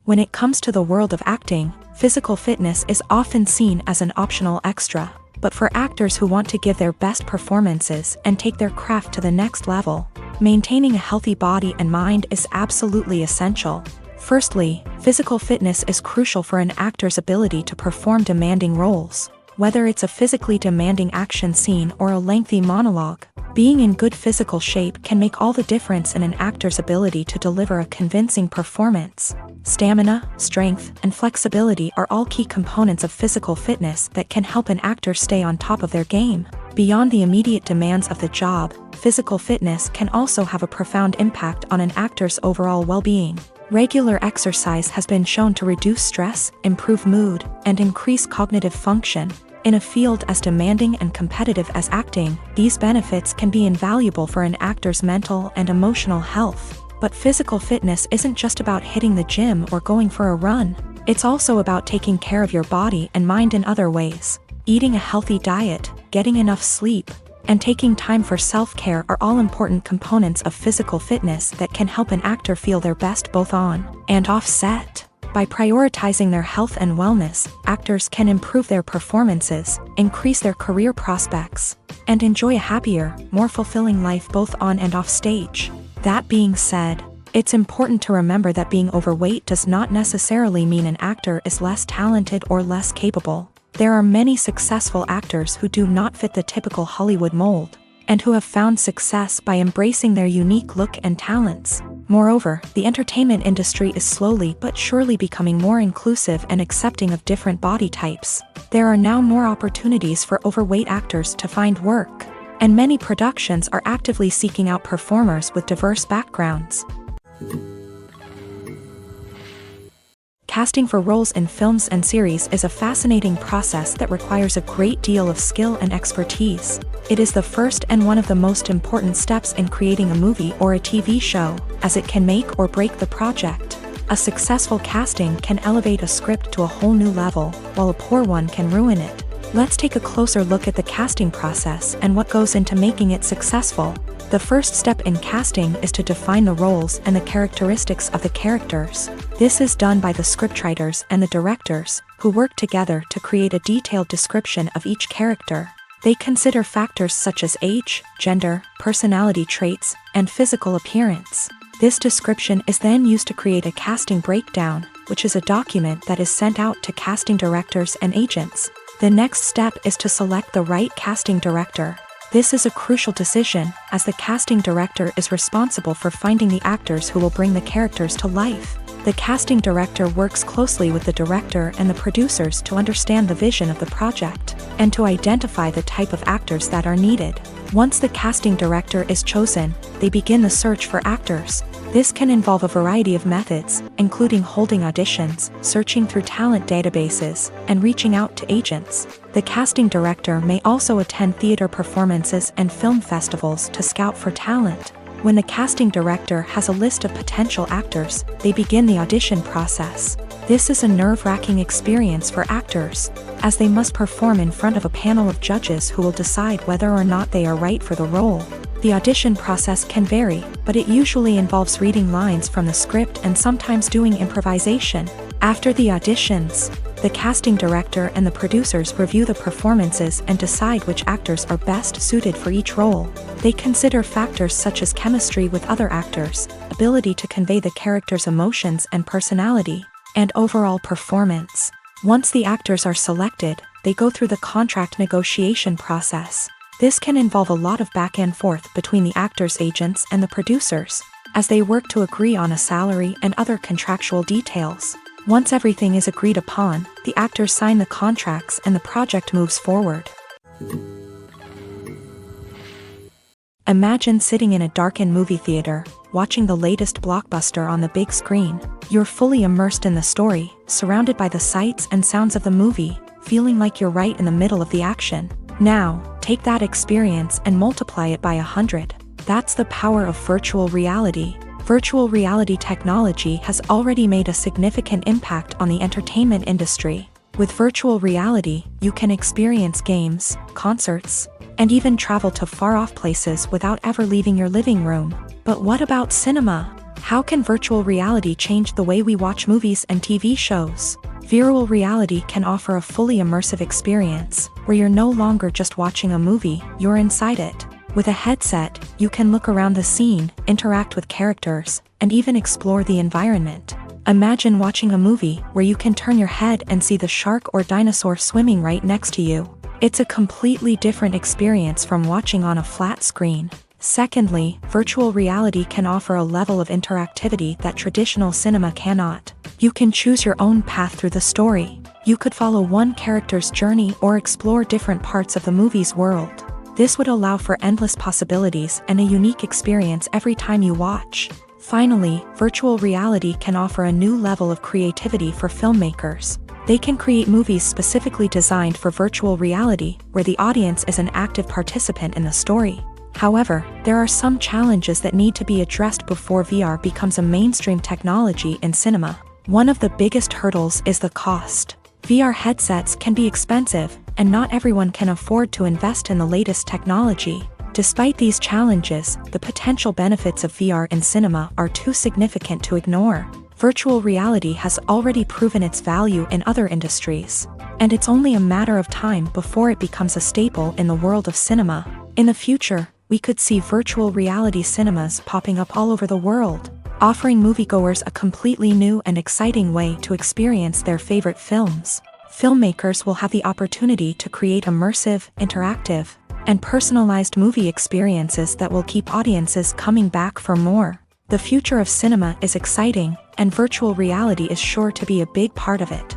When it comes to the world of acting, physical fitness is often seen as an optional extra. But for actors who want to give their best performances and take their craft to the next level, maintaining a healthy body and mind is absolutely essential. Firstly, physical fitness is crucial for an actor's ability to perform demanding roles. Whether it's a physically demanding action scene or a lengthy monologue, being in good physical shape can make all the difference in an actor's ability to deliver a convincing performance. Stamina, strength, and flexibility are all key components of physical fitness that can help an actor stay on top of their game. Beyond the immediate demands of the job, physical fitness can also have a profound impact on an actor's overall well-being. Regular exercise has been shown to reduce stress, improve mood, and increase cognitive function. In a field as demanding and competitive as acting, these benefits can be invaluable for an actor's mental and emotional health. But physical fitness isn't just about hitting the gym or going for a run. It's also about taking care of your body and mind in other ways. Eating a healthy diet, getting enough sleep, and taking time for self-care are all important components of physical fitness that can help an actor feel their best both on and off set. By prioritizing their health and wellness, actors can improve their performances, increase their career prospects, and enjoy a happier, more fulfilling life both on and off stage. That being said, it's important to remember that being overweight does not necessarily mean an actor is less talented or less capable. There are many successful actors who do not fit the typical Hollywood mold, and who have found success by embracing their unique look and talents. Moreover, the entertainment industry is slowly but surely becoming more inclusive and accepting of different body types. There are now more opportunities for overweight actors to find work, and many productions are actively seeking out performers with diverse backgrounds. Casting for roles in films and series is a fascinating process that requires a great deal of skill and expertise. It is the first and one of the most important steps in creating a movie or a TV show, as it can make or break the project. A successful casting can elevate a script to a whole new level, while a poor one can ruin it. Let's take a closer look at the casting process and what goes into making it successful. The first step in casting is to define the roles and the characteristics of the characters. This is done by the scriptwriters and the directors, who work together to create a detailed description of each character. They consider factors such as age, gender, personality traits, and physical appearance. This description is then used to create a casting breakdown, which is a document that is sent out to casting directors and agents. The next step is to select the right casting director. This is a crucial decision, as the casting director is responsible for finding the actors who will bring the characters to life. The casting director works closely with the director and the producers to understand the vision of the project, and to identify the type of actors that are needed. Once the casting director is chosen, they begin the search for actors. This can involve a variety of methods, including holding auditions, searching through talent databases, and reaching out to agents. The casting director may also attend theater performances and film festivals to scout for talent. When the casting director has a list of potential actors, they begin the audition process. This is a nerve-wracking experience for actors, as they must perform in front of a panel of judges who will decide whether or not they are right for the role. The audition process can vary, but it usually involves reading lines from the script and sometimes doing improvisation. After the auditions, the casting director and the producers review the performances and decide which actors are best suited for each role. They consider factors such as chemistry with other actors, ability to convey the character's emotions and personality, and overall performance. Once the actors are selected, they go through the contract negotiation process. This can involve a lot of back and forth between the actors' agents and the producers, as they work to agree on a salary and other contractual details. Once everything is agreed upon, the actors sign the contracts and the project moves forward. Imagine sitting in a darkened movie theater, watching the latest blockbuster on the big screen. You're fully immersed in the story, surrounded by the sights and sounds of the movie, feeling like you're right in the middle of the action. Now, take that experience and multiply it by 100. That's the power of virtual reality. Virtual reality technology has already made a significant impact on the entertainment industry. With virtual reality, you can experience games, concerts, and even travel to far-off places without ever leaving your living room. But what about cinema? How can virtual reality change the way we watch movies and TV shows? Virtual reality can offer a fully immersive experience, where you're no longer just watching a movie, you're inside it. With a headset, you can look around the scene, interact with characters, and even explore the environment. Imagine watching a movie where you can turn your head and see the shark or dinosaur swimming right next to you. It's a completely different experience from watching on a flat screen. Secondly, virtual reality can offer a level of interactivity that traditional cinema cannot. You can choose your own path through the story. You could follow one character's journey or explore different parts of the movie's world. This would allow for endless possibilities and a unique experience every time you watch. Finally, virtual reality can offer a new level of creativity for filmmakers. They can create movies specifically designed for virtual reality, where the audience is an active participant in the story. However, there are some challenges that need to be addressed before VR becomes a mainstream technology in cinema. One of the biggest hurdles is the cost. VR headsets can be expensive, and not everyone can afford to invest in the latest technology. Despite these challenges, the potential benefits of VR in cinema are too significant to ignore. Virtual reality has already proven its value in other industries, and it's only a matter of time before it becomes a staple in the world of cinema. In the future, we could see virtual reality cinemas popping up all over the world, offering moviegoers a completely new and exciting way to experience their favorite films. Filmmakers will have the opportunity to create immersive, interactive, and personalized movie experiences that will keep audiences coming back for more. The future of cinema is exciting, and virtual reality is sure to be a big part of it.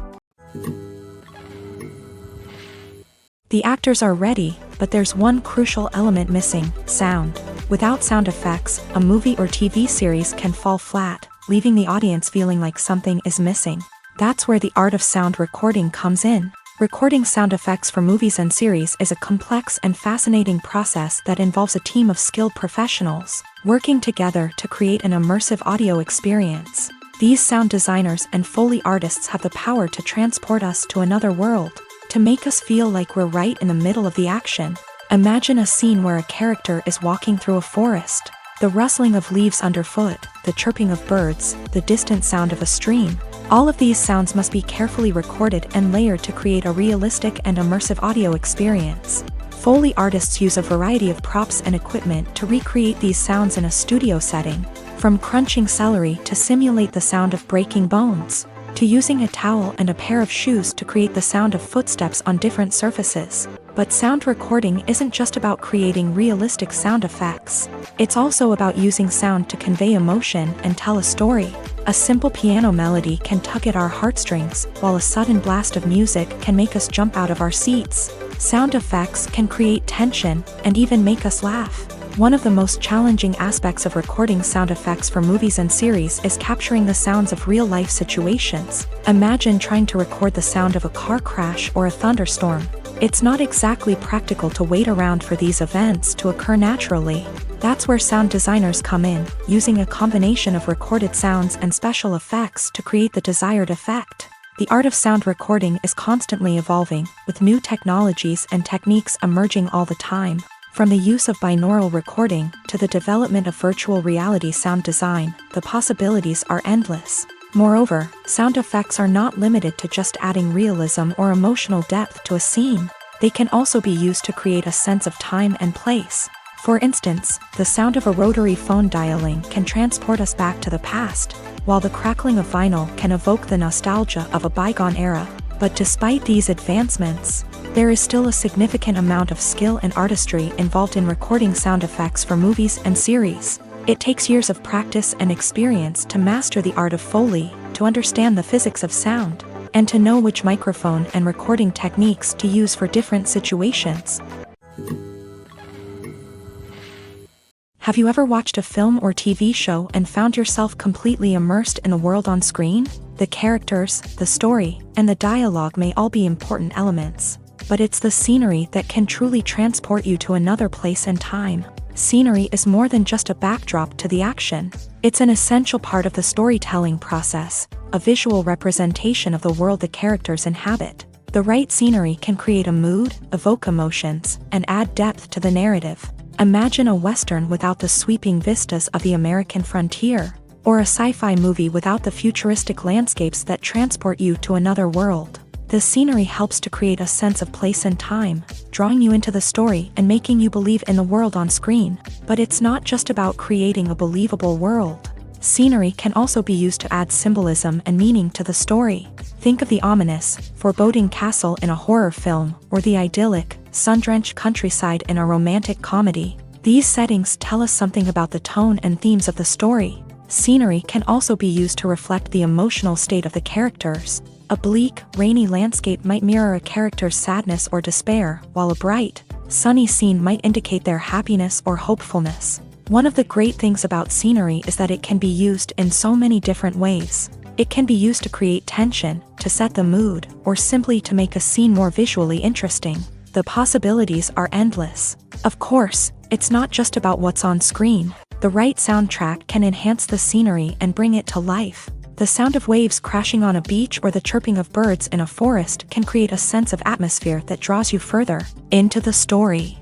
The actors are ready, but there's one crucial element missing: sound. Without sound effects, a movie or TV series can fall flat, leaving the audience feeling like something is missing. That's where the art of sound recording comes in. Recording sound effects for movies and series is a complex and fascinating process that involves a team of skilled professionals working together to create an immersive audio experience. These sound designers and Foley artists have the power to transport us to another world, to make us feel like we're right in the middle of the action. Imagine a scene where a character is walking through a forest. The rustling of leaves underfoot, the chirping of birds, the distant sound of a stream. All of these sounds must be carefully recorded and layered to create a realistic and immersive audio experience. Foley artists use a variety of props and equipment to recreate these sounds in a studio setting, from crunching celery to simulate the sound of breaking bones, to using a towel and a pair of shoes to create the sound of footsteps on different surfaces. But sound recording isn't just about creating realistic sound effects. It's also about using sound to convey emotion and tell a story. A simple piano melody can tug at our heartstrings, while a sudden blast of music can make us jump out of our seats. Sound effects can create tension and even make us laugh. One of the most challenging aspects of recording sound effects for movies and series is capturing the sounds of real-life situations. Imagine trying to record the sound of a car crash or a thunderstorm. It's not exactly practical to wait around for these events to occur naturally. That's where sound designers come in, using a combination of recorded sounds and special effects to create the desired effect. The art of sound recording is constantly evolving, with new technologies and techniques emerging all the time. From the use of binaural recording to the development of virtual reality sound design, the possibilities are endless. Moreover, sound effects are not limited to just adding realism or emotional depth to a scene. They can also be used to create a sense of time and place. For instance, the sound of a rotary phone dialing can transport us back to the past, while the crackling of vinyl can evoke the nostalgia of a bygone era. But despite these advancements, there is still a significant amount of skill and artistry involved in recording sound effects for movies and series. It takes years of practice and experience to master the art of Foley, to understand the physics of sound, and to know which microphone and recording techniques to use for different situations. Have you ever watched a film or TV show and found yourself completely immersed in the world on screen? The characters, the story, and the dialogue may all be important elements, but it's the scenery that can truly transport you to another place and time. Scenery is more than just a backdrop to the action. It's an essential part of the storytelling process, a visual representation of the world the characters inhabit. The right scenery can create a mood, evoke emotions, and add depth to the narrative. Imagine a Western without the sweeping vistas of the American frontier, or a sci-fi movie without the futuristic landscapes that transport you to another world. The scenery helps to create a sense of place and time, drawing you into the story and making you believe in the world on screen. But it's not just about creating a believable world. Scenery can also be used to add symbolism and meaning to the story. Think of the ominous, foreboding castle in a horror film, or the idyllic, sun-drenched countryside in a romantic comedy. These settings tell us something about the tone and themes of the story. Scenery can also be used to reflect the emotional state of the characters. A bleak, rainy landscape might mirror a character's sadness or despair, while a bright, sunny scene might indicate their happiness or hopefulness. One of the great things about scenery is that it can be used in so many different ways. It can be used to create tension, to set the mood, or simply to make a scene more visually interesting. The possibilities are endless. Of course, it's not just about what's on screen. The right soundtrack can enhance the scenery and bring it to life. The sound of waves crashing on a beach or the chirping of birds in a forest can create a sense of atmosphere that draws you further into the story.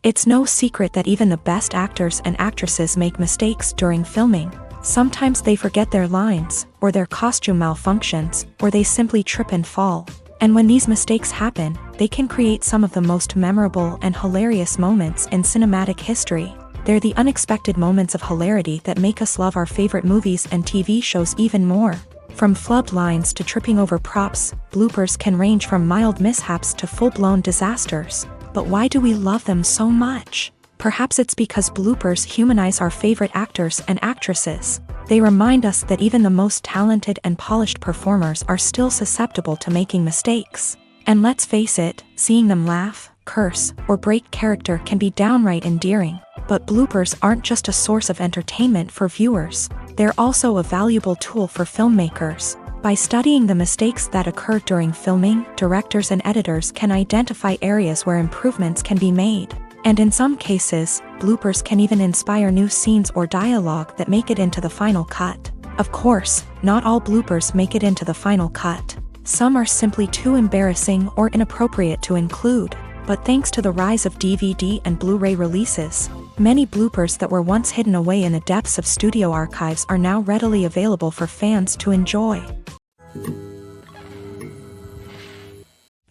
It's no secret that even the best actors and actresses make mistakes during filming. Sometimes they forget their lines, or their costume malfunctions, or they simply trip and fall. And when these mistakes happen, they can create some of the most memorable and hilarious moments in cinematic history. They're the unexpected moments of hilarity that make us love our favorite movies and TV shows even more. From flubbed lines to tripping over props, bloopers can range from mild mishaps to full-blown disasters. But why do we love them so much? Perhaps it's because bloopers humanize our favorite actors and actresses. They remind us that even the most talented and polished performers are still susceptible to making mistakes. And let's face it, seeing them laugh, curse, or break character can be downright endearing. But bloopers aren't just a source of entertainment for viewers. They're also a valuable tool for filmmakers. By studying the mistakes that occur during filming, directors and editors can identify areas where improvements can be made. And in some cases, bloopers can even inspire new scenes or dialogue that make it into the final cut. Of course, not all bloopers make it into the final cut. Some are simply too embarrassing or inappropriate to include. But thanks to the rise of DVD and Blu-ray releases, many bloopers that were once hidden away in the depths of studio archives are now readily available for fans to enjoy.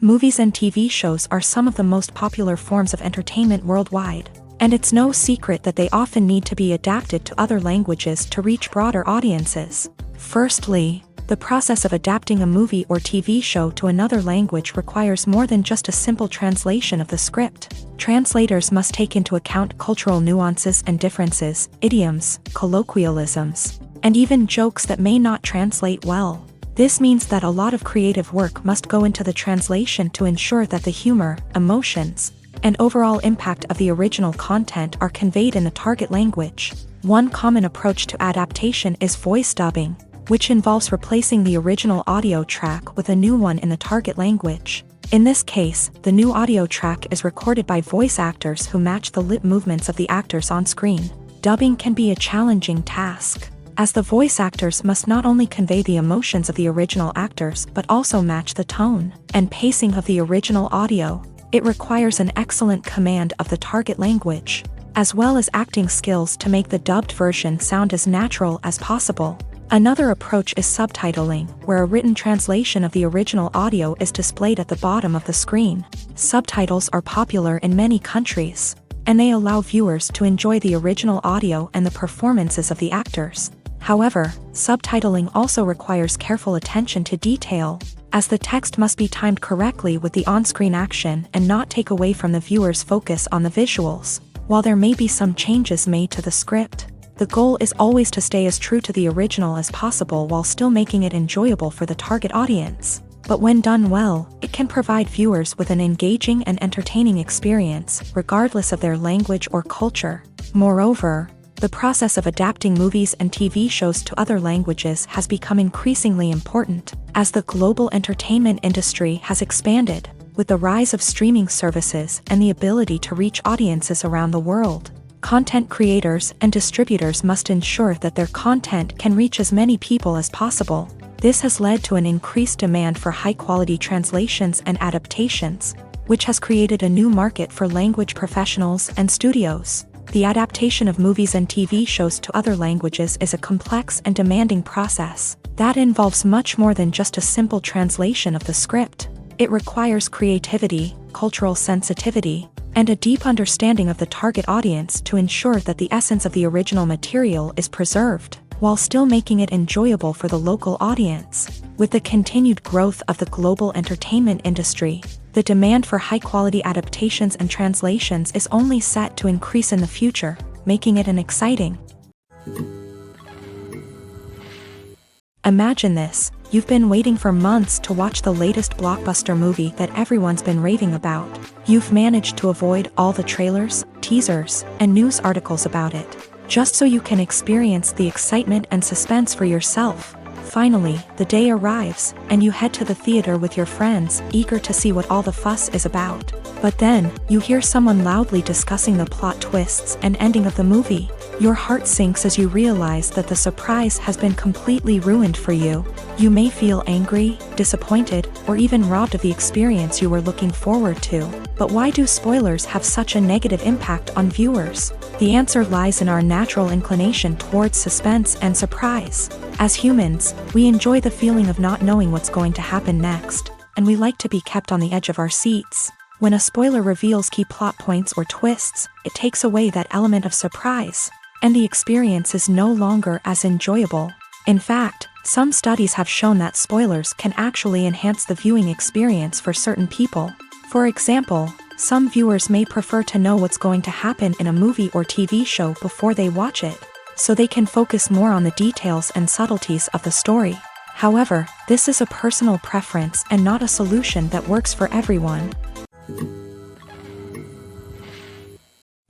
Movies and TV shows are some of the most popular forms of entertainment worldwide, and it's no secret that they often need to be adapted to other languages to reach broader audiences. Firstly, the process of adapting a movie or TV show to another language requires more than just a simple translation of the script. Translators must take into account cultural nuances and differences, idioms, colloquialisms, and even jokes that may not translate well. This means that a lot of creative work must go into the translation to ensure that the humor, emotions, and overall impact of the original content are conveyed in the target language. One common approach to adaptation is voice dubbing, which involves replacing the original audio track with a new one in the target language. In this case, the new audio track is recorded by voice actors who match the lip movements of the actors on screen. Dubbing can be a challenging task, as the voice actors must not only convey the emotions of the original actors but also match the tone and pacing of the original audio. It requires an excellent command of the target language, as well as acting skills to make the dubbed version sound as natural as possible. Another approach is subtitling, where a written translation of the original audio is displayed at the bottom of the screen. Subtitles are popular in many countries, and they allow viewers to enjoy the original audio and the performances of the actors. However, subtitling also requires careful attention to detail, as the text must be timed correctly with the on-screen action and not take away from the viewer's focus on the visuals. While there may be some changes made to the script, The goal is always to stay as true to the original as possible while still making it enjoyable for the target audience. But when done well, it can provide viewers with an engaging and entertaining experience, regardless of their language or culture. Moreover, the process of adapting movies and TV shows to other languages has become increasingly important, as the global entertainment industry has expanded, with the rise of streaming services and the ability to reach audiences around the world. Content creators and distributors must ensure that their content can reach as many people as possible. This has led to an increased demand for high-quality translations and adaptations, which has created a new market for language professionals and studios. The adaptation of movies and TV shows to other languages is a complex and demanding process that involves much more than just a simple translation of the script. It requires creativity, cultural sensitivity, and a deep understanding of the target audience to ensure that the essence of the original material is preserved, while still making it enjoyable for the local audience. With the continued growth of the global entertainment industry, the demand for high-quality adaptations and translations is only set to increase in the future, making it an exciting. Imagine this: you've been waiting for months to watch the latest blockbuster movie that everyone's been raving about. You've managed to avoid all the trailers, teasers, and news articles about it, just so you can experience the excitement and suspense for yourself. Finally, the day arrives, and you head to the theater with your friends, eager to see what all the fuss is about. But then, you hear someone loudly discussing the plot twists and ending of the movie. Your heart sinks as you realize that the surprise has been completely ruined for you. You may feel angry, disappointed, or even robbed of the experience you were looking forward to. But why do spoilers have such a negative impact on viewers? The answer lies in our natural inclination towards suspense and surprise. As humans, we enjoy the feeling of not knowing what's going to happen next, and we like to be kept on the edge of our seats. When a spoiler reveals key plot points or twists, it takes away that element of surprise, and the experience is no longer as enjoyable. In fact, some studies have shown that spoilers can actually enhance the viewing experience for certain people. For example, some viewers may prefer to know what's going to happen in a movie or TV show before they watch it, so they can focus more on the details and subtleties of the story. However, this is a personal preference and not a solution that works for everyone.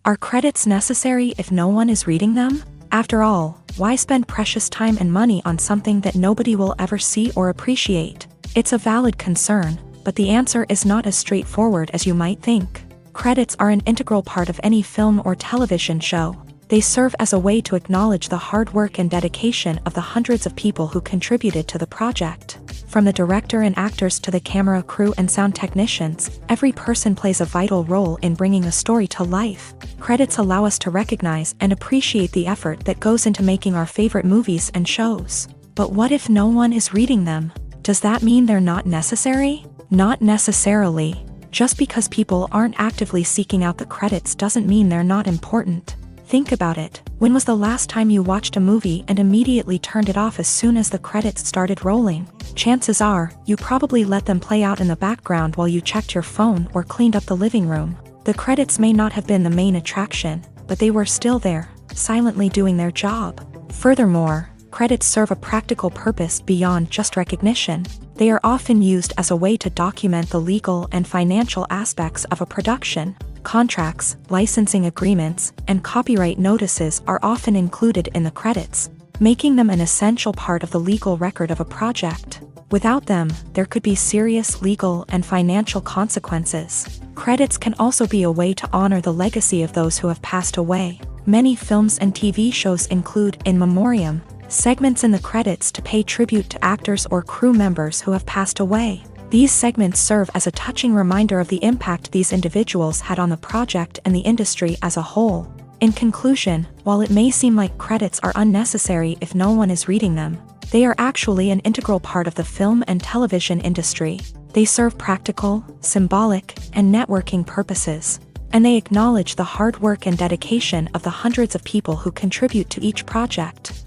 Are credits necessary if no one is reading them? After all, why spend precious time and money on something that nobody will ever see or appreciate? It's a valid concern, but the answer is not as straightforward as you might think. Credits are an integral part of any film or television show. They serve as a way to acknowledge the hard work and dedication of the hundreds of people who contributed to the project. From the director and actors to the camera crew and sound technicians, every person plays a vital role in bringing a story to life. Credits allow us to recognize and appreciate the effort that goes into making our favorite movies and shows. But what if no one is reading them? Does that mean they're not necessary? Not necessarily. Just because people aren't actively seeking out the credits doesn't mean they're not important. Think about it. When was the last time you watched a movie and immediately turned it off as soon as the credits started rolling? Chances are, you probably let them play out in the background while you checked your phone or cleaned up the living room. The credits may not have been the main attraction, but they were still there, silently doing their job. Furthermore, credits serve a practical purpose beyond just recognition. They are often used as a way to document the legal and financial aspects of a production. Contracts, licensing agreements, and copyright notices are often included in the credits, making them an essential part of the legal record of a project. Without them, there could be serious legal and financial consequences. Credits can also be a way to honor the legacy of those who have passed away. Many films and TV shows include in memoriam segments in the credits to pay tribute to actors or crew members who have passed away. These segments serve as a touching reminder of the impact these individuals had on the project and the industry as a whole. In conclusion, while it may seem like credits are unnecessary if no one is reading them, they are actually an integral part of the film and television industry. They serve practical, symbolic, and networking purposes, and they acknowledge the hard work and dedication of the hundreds of people who contribute to each project.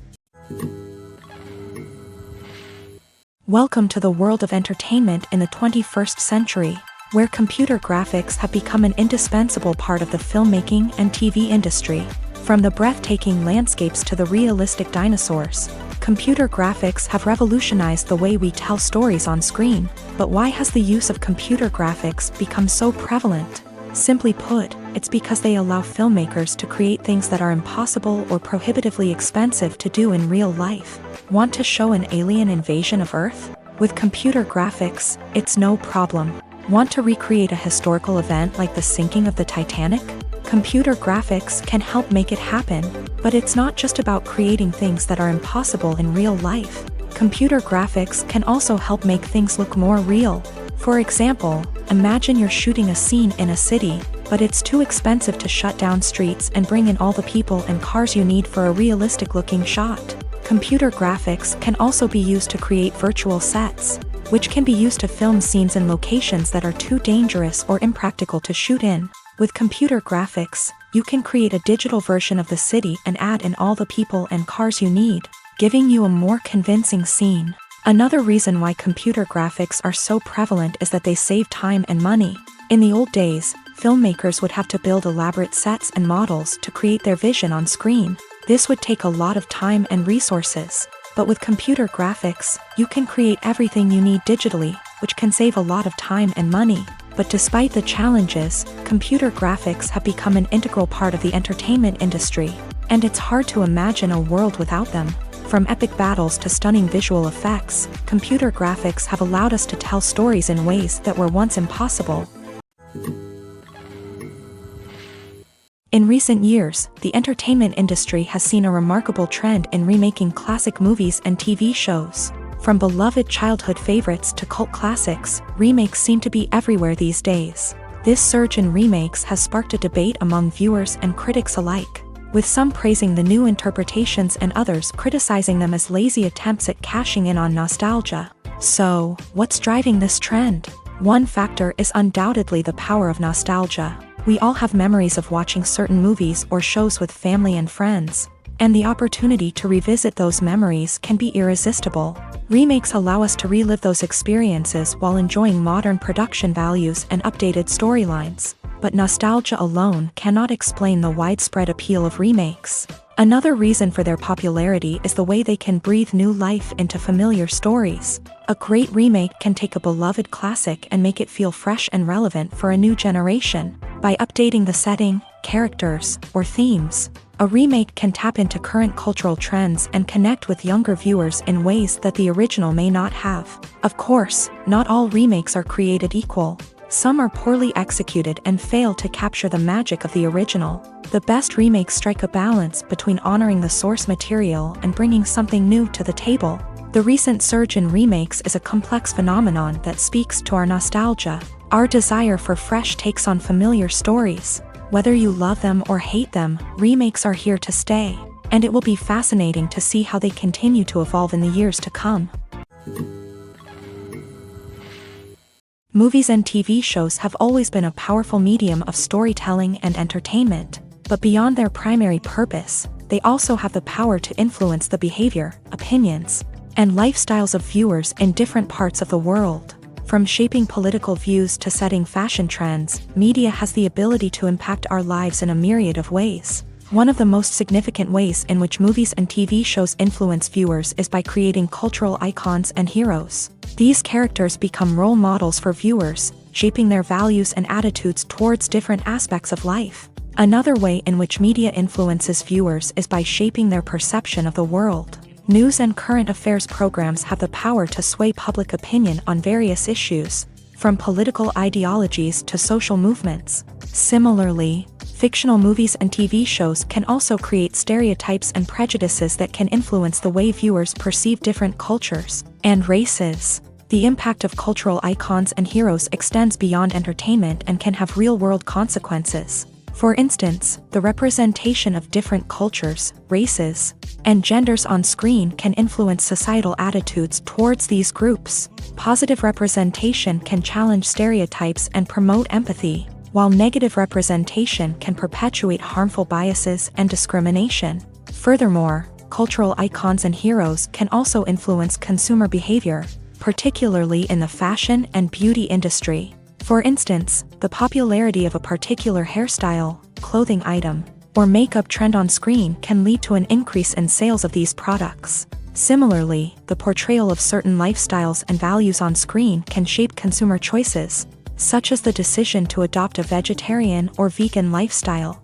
Welcome to the world of entertainment in the 21st century, where computer graphics have become an indispensable part of the filmmaking and TV industry. From the breathtaking landscapes to the realistic dinosaurs, computer graphics have revolutionized the way we tell stories on screen. But why has the use of computer graphics become so prevalent? Simply put, it's because they allow filmmakers to create things that are impossible or prohibitively expensive to do in real life. Want to show an alien invasion of Earth? With computer graphics, it's no problem. Want to recreate a historical event like the sinking of the Titanic? Computer graphics can help make it happen, but it's not just about creating things that are impossible in real life. Computer graphics can also help make things look more real. For example, imagine you're shooting a scene in a city, but it's too expensive to shut down streets and bring in all the people and cars you need for a realistic-looking shot. Computer graphics can also be used to create virtual sets, which can be used to film scenes in locations that are too dangerous or impractical to shoot in. With computer graphics, you can create a digital version of the city and add in all the people and cars you need, giving you a more convincing scene. Another reason why computer graphics are so prevalent is that they save time and money. In the old days, filmmakers would have to build elaborate sets and models to create their vision on screen. This would take a lot of time and resources. But with computer graphics, you can create everything you need digitally, which can save a lot of time and money. But despite the challenges, computer graphics have become an integral part of the entertainment industry, and it's hard to imagine a world without them. From epic battles to stunning visual effects, computer graphics have allowed us to tell stories in ways that were once impossible. In recent years, the entertainment industry has seen a remarkable trend in remaking classic movies and TV shows. From beloved childhood favorites to cult classics, remakes seem to be everywhere these days. This surge in remakes has sparked a debate among viewers and critics alike, with some praising the new interpretations and others criticizing them as lazy attempts at cashing in on nostalgia. So, what's driving this trend? One factor is undoubtedly the power of nostalgia. We all have memories of watching certain movies or shows with family and friends, and the opportunity to revisit those memories can be irresistible. Remakes allow us to relive those experiences while enjoying modern production values and updated storylines. But nostalgia alone cannot explain the widespread appeal of remakes. Another reason for their popularity is the way they can breathe new life into familiar stories. A great remake can take a beloved classic and make it feel fresh and relevant for a new generation. By updating the setting, characters, or themes, a remake can tap into current cultural trends and connect with younger viewers in ways that the original may not have. Of course, not all remakes are created equal. Some are poorly executed and fail to capture the magic of the original. The best remakes strike a balance between honoring the source material and bringing something new to the table. The recent surge in remakes is a complex phenomenon that speaks to our nostalgia, our desire for fresh takes on familiar stories. Whether you love them or hate them, remakes are here to stay, and it will be fascinating to see how they continue to evolve in the years to come. Movies and TV shows have always been a powerful medium of storytelling and entertainment, but beyond their primary purpose, they also have the power to influence the behavior, opinions, and lifestyles of viewers in different parts of the world. From shaping political views to setting fashion trends, media has the ability to impact our lives in a myriad of ways. One of the most significant ways in which movies and TV shows influence viewers is by creating cultural icons and heroes. These characters become role models for viewers, shaping their values and attitudes towards different aspects of life. Another way in which media influences viewers is by shaping their perception of the world. News and current affairs programs have the power to sway public opinion on various issues, from political ideologies to social movements. Similarly, fictional movies and TV shows can also create stereotypes and prejudices that can influence the way viewers perceive different cultures and races. The impact of cultural icons and heroes extends beyond entertainment and can have real-world consequences. For instance, the representation of different cultures, races, and genders on screen can influence societal attitudes towards these groups. Positive representation can challenge stereotypes and promote empathy, while negative representation can perpetuate harmful biases and discrimination. Furthermore, cultural icons and heroes can also influence consumer behavior, particularly in the fashion and beauty industry. For instance, the popularity of a particular hairstyle, clothing item, or makeup trend on screen can lead to an increase in sales of these products. Similarly, the portrayal of certain lifestyles and values on screen can shape consumer choices, such as the decision to adopt a vegetarian or vegan lifestyle.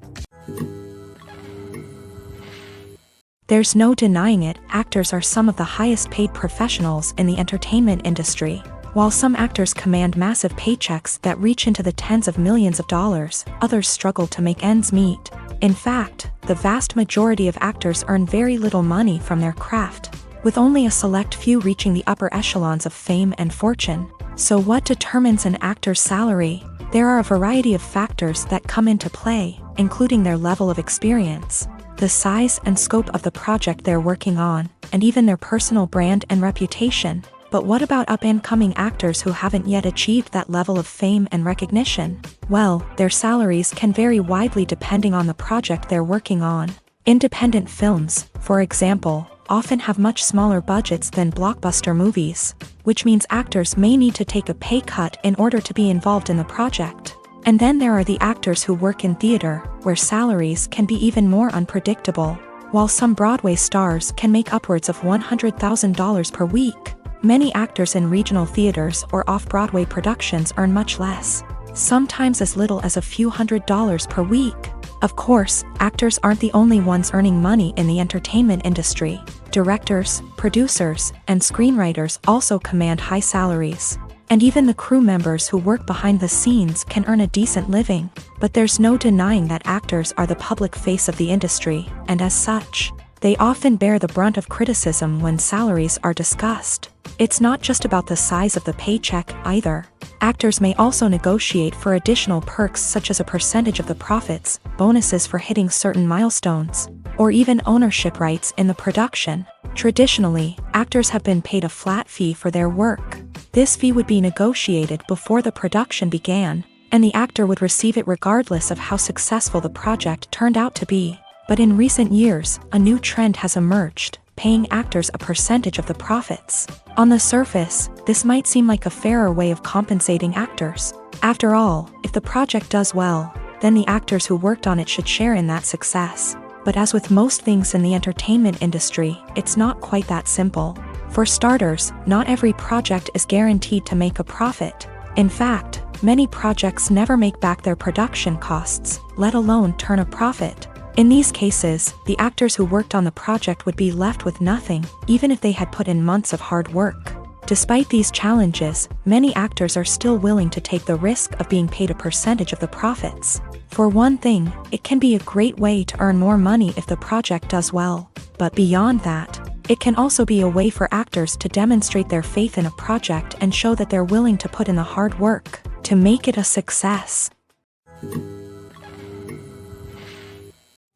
There's no denying it, actors are some of the highest paid professionals in the entertainment industry. While some actors command massive paychecks that reach into the tens of millions of dollars, others struggle to make ends meet. In fact, the vast majority of actors earn very little money from their craft, with only a select few reaching the upper echelons of fame and fortune. So what determines an actor's salary? There are a variety of factors that come into play, including their level of experience, the size and scope of the project they're working on, and even their personal brand and reputation. But what about up-and-coming actors who haven't yet achieved that level of fame and recognition? Well, their salaries can vary widely depending on the project they're working on. Independent films, for example, often have much smaller budgets than blockbuster movies, which means actors may need to take a pay cut in order to be involved in the project. And then there are the actors who work in theater, where salaries can be even more unpredictable. While some Broadway stars can make upwards of $100,000 per week, many actors in regional theaters or off-Broadway productions earn much less, sometimes as little as a few $100s per week. Of course, actors aren't the only ones earning money in the entertainment industry. Directors, producers, and screenwriters also command high salaries. And even the crew members who work behind the scenes can earn a decent living. But there's no denying that actors are the public face of the industry, and as such, they often bear the brunt of criticism when salaries are discussed. It's not just about the size of the paycheck, either. Actors may also negotiate for additional perks such as a percentage of the profits, bonuses for hitting certain milestones, or even ownership rights in the production. Traditionally, actors have been paid a flat fee for their work. This fee would be negotiated before the production began, and the actor would receive it regardless of how successful the project turned out to be. But in recent years, a new trend has emerged, paying actors a percentage of the profits. On the surface, this might seem like a fairer way of compensating actors. After all, if the project does well, then the actors who worked on it should share in that success. But as with most things in the entertainment industry, it's not quite that simple. For starters, not every project is guaranteed to make a profit. In fact, many projects never make back their production costs, let alone turn a profit. In these cases, the actors who worked on the project would be left with nothing, even if they had put in months of hard work. Despite these challenges, many actors are still willing to take the risk of being paid a percentage of the profits. For one thing, it can be a great way to earn more money if the project does well. But beyond that, it can also be a way for actors to demonstrate their faith in a project and show that they're willing to put in the hard work to make it a success.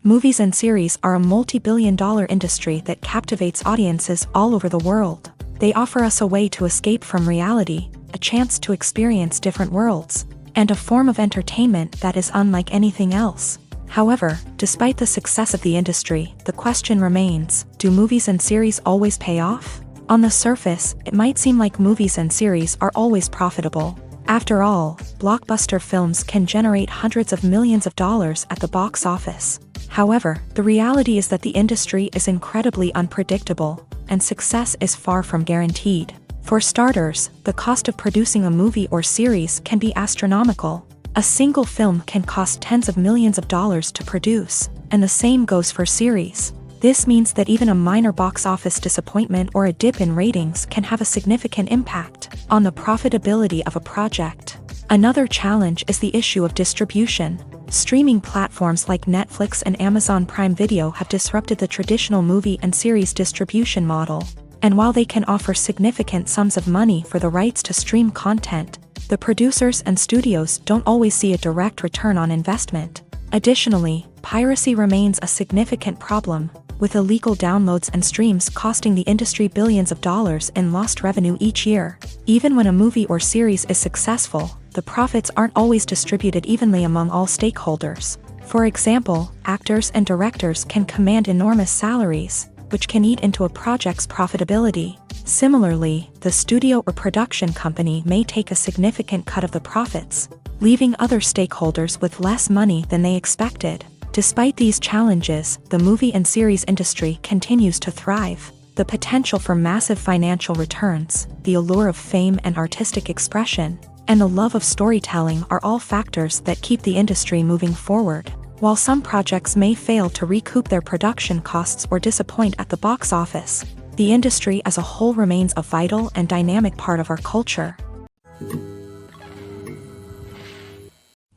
Movies and series are a multi-billion-dollar industry that captivates audiences all over the world. They offer us a way to escape from reality, a chance to experience different worlds, and a form of entertainment that is unlike anything else. However, despite the success of the industry, the question remains, do movies and series always pay off? On the surface, it might seem like movies and series are always profitable. After all, blockbuster films can generate hundreds of millions of dollars at the box office. However, the reality is that the industry is incredibly unpredictable, and success is far from guaranteed. For starters, the cost of producing a movie or series can be astronomical. A single film can cost tens of millions of dollars to produce, and the same goes for series. This means that even a minor box office disappointment or a dip in ratings can have a significant impact on the profitability of a project. Another challenge is the issue of distribution. Streaming platforms like Netflix and Amazon Prime Video have disrupted the traditional movie and series distribution model. And while they can offer significant sums of money for the rights to stream content, the producers and studios don't always see a direct return on investment. Additionally, piracy remains a significant problem, with illegal downloads and streams costing the industry billions of dollars in lost revenue each year. Even when a movie or series is successful, the profits aren't always distributed evenly among all stakeholders. For example, actors and directors can command enormous salaries, which can eat into a project's profitability. Similarly, the studio or production company may take a significant cut of the profits, leaving other stakeholders with less money than they expected. Despite these challenges, the movie and series industry continues to thrive. The potential for massive financial returns, the allure of fame and artistic expression, and the love of storytelling are all factors that keep the industry moving forward. While some projects may fail to recoup their production costs or disappoint at the box office, the industry as a whole remains a vital and dynamic part of our culture.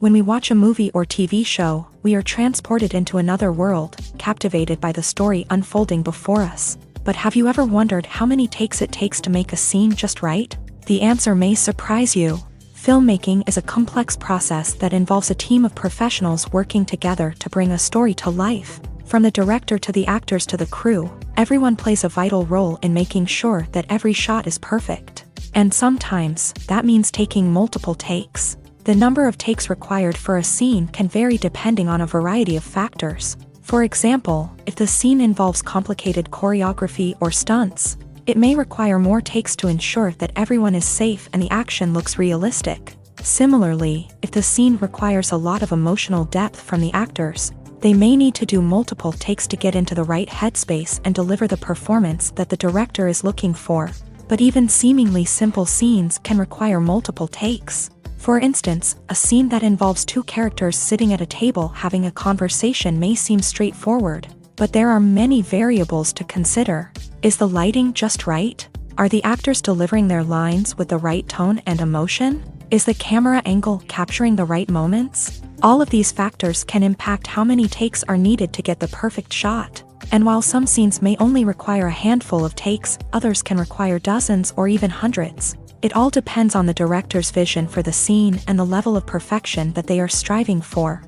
When we watch a movie or TV show, we are transported into another world, captivated by the story unfolding before us. But have you ever wondered how many takes it takes to make a scene just right? The answer may surprise you. Filmmaking is a complex process that involves a team of professionals working together to bring a story to life. From the director to the actors to the crew, everyone plays a vital role in making sure that every shot is perfect. And sometimes, that means taking multiple takes. The number of takes required for a scene can vary depending on a variety of factors. For example, if the scene involves complicated choreography or stunts, it may require more takes to ensure that everyone is safe and the action looks realistic. Similarly, if the scene requires a lot of emotional depth from the actors, they may need to do multiple takes to get into the right headspace and deliver the performance that the director is looking for. But even seemingly simple scenes can require multiple takes. For instance, a scene that involves two characters sitting at a table having a conversation may seem straightforward, but there are many variables to consider. Is the lighting just right? Are the actors delivering their lines with the right tone and emotion? Is the camera angle capturing the right moments? All of these factors can impact how many takes are needed to get the perfect shot. And while some scenes may only require a handful of takes, others can require dozens or even hundreds. It all depends on the director's vision for the scene and the level of perfection that they are striving for.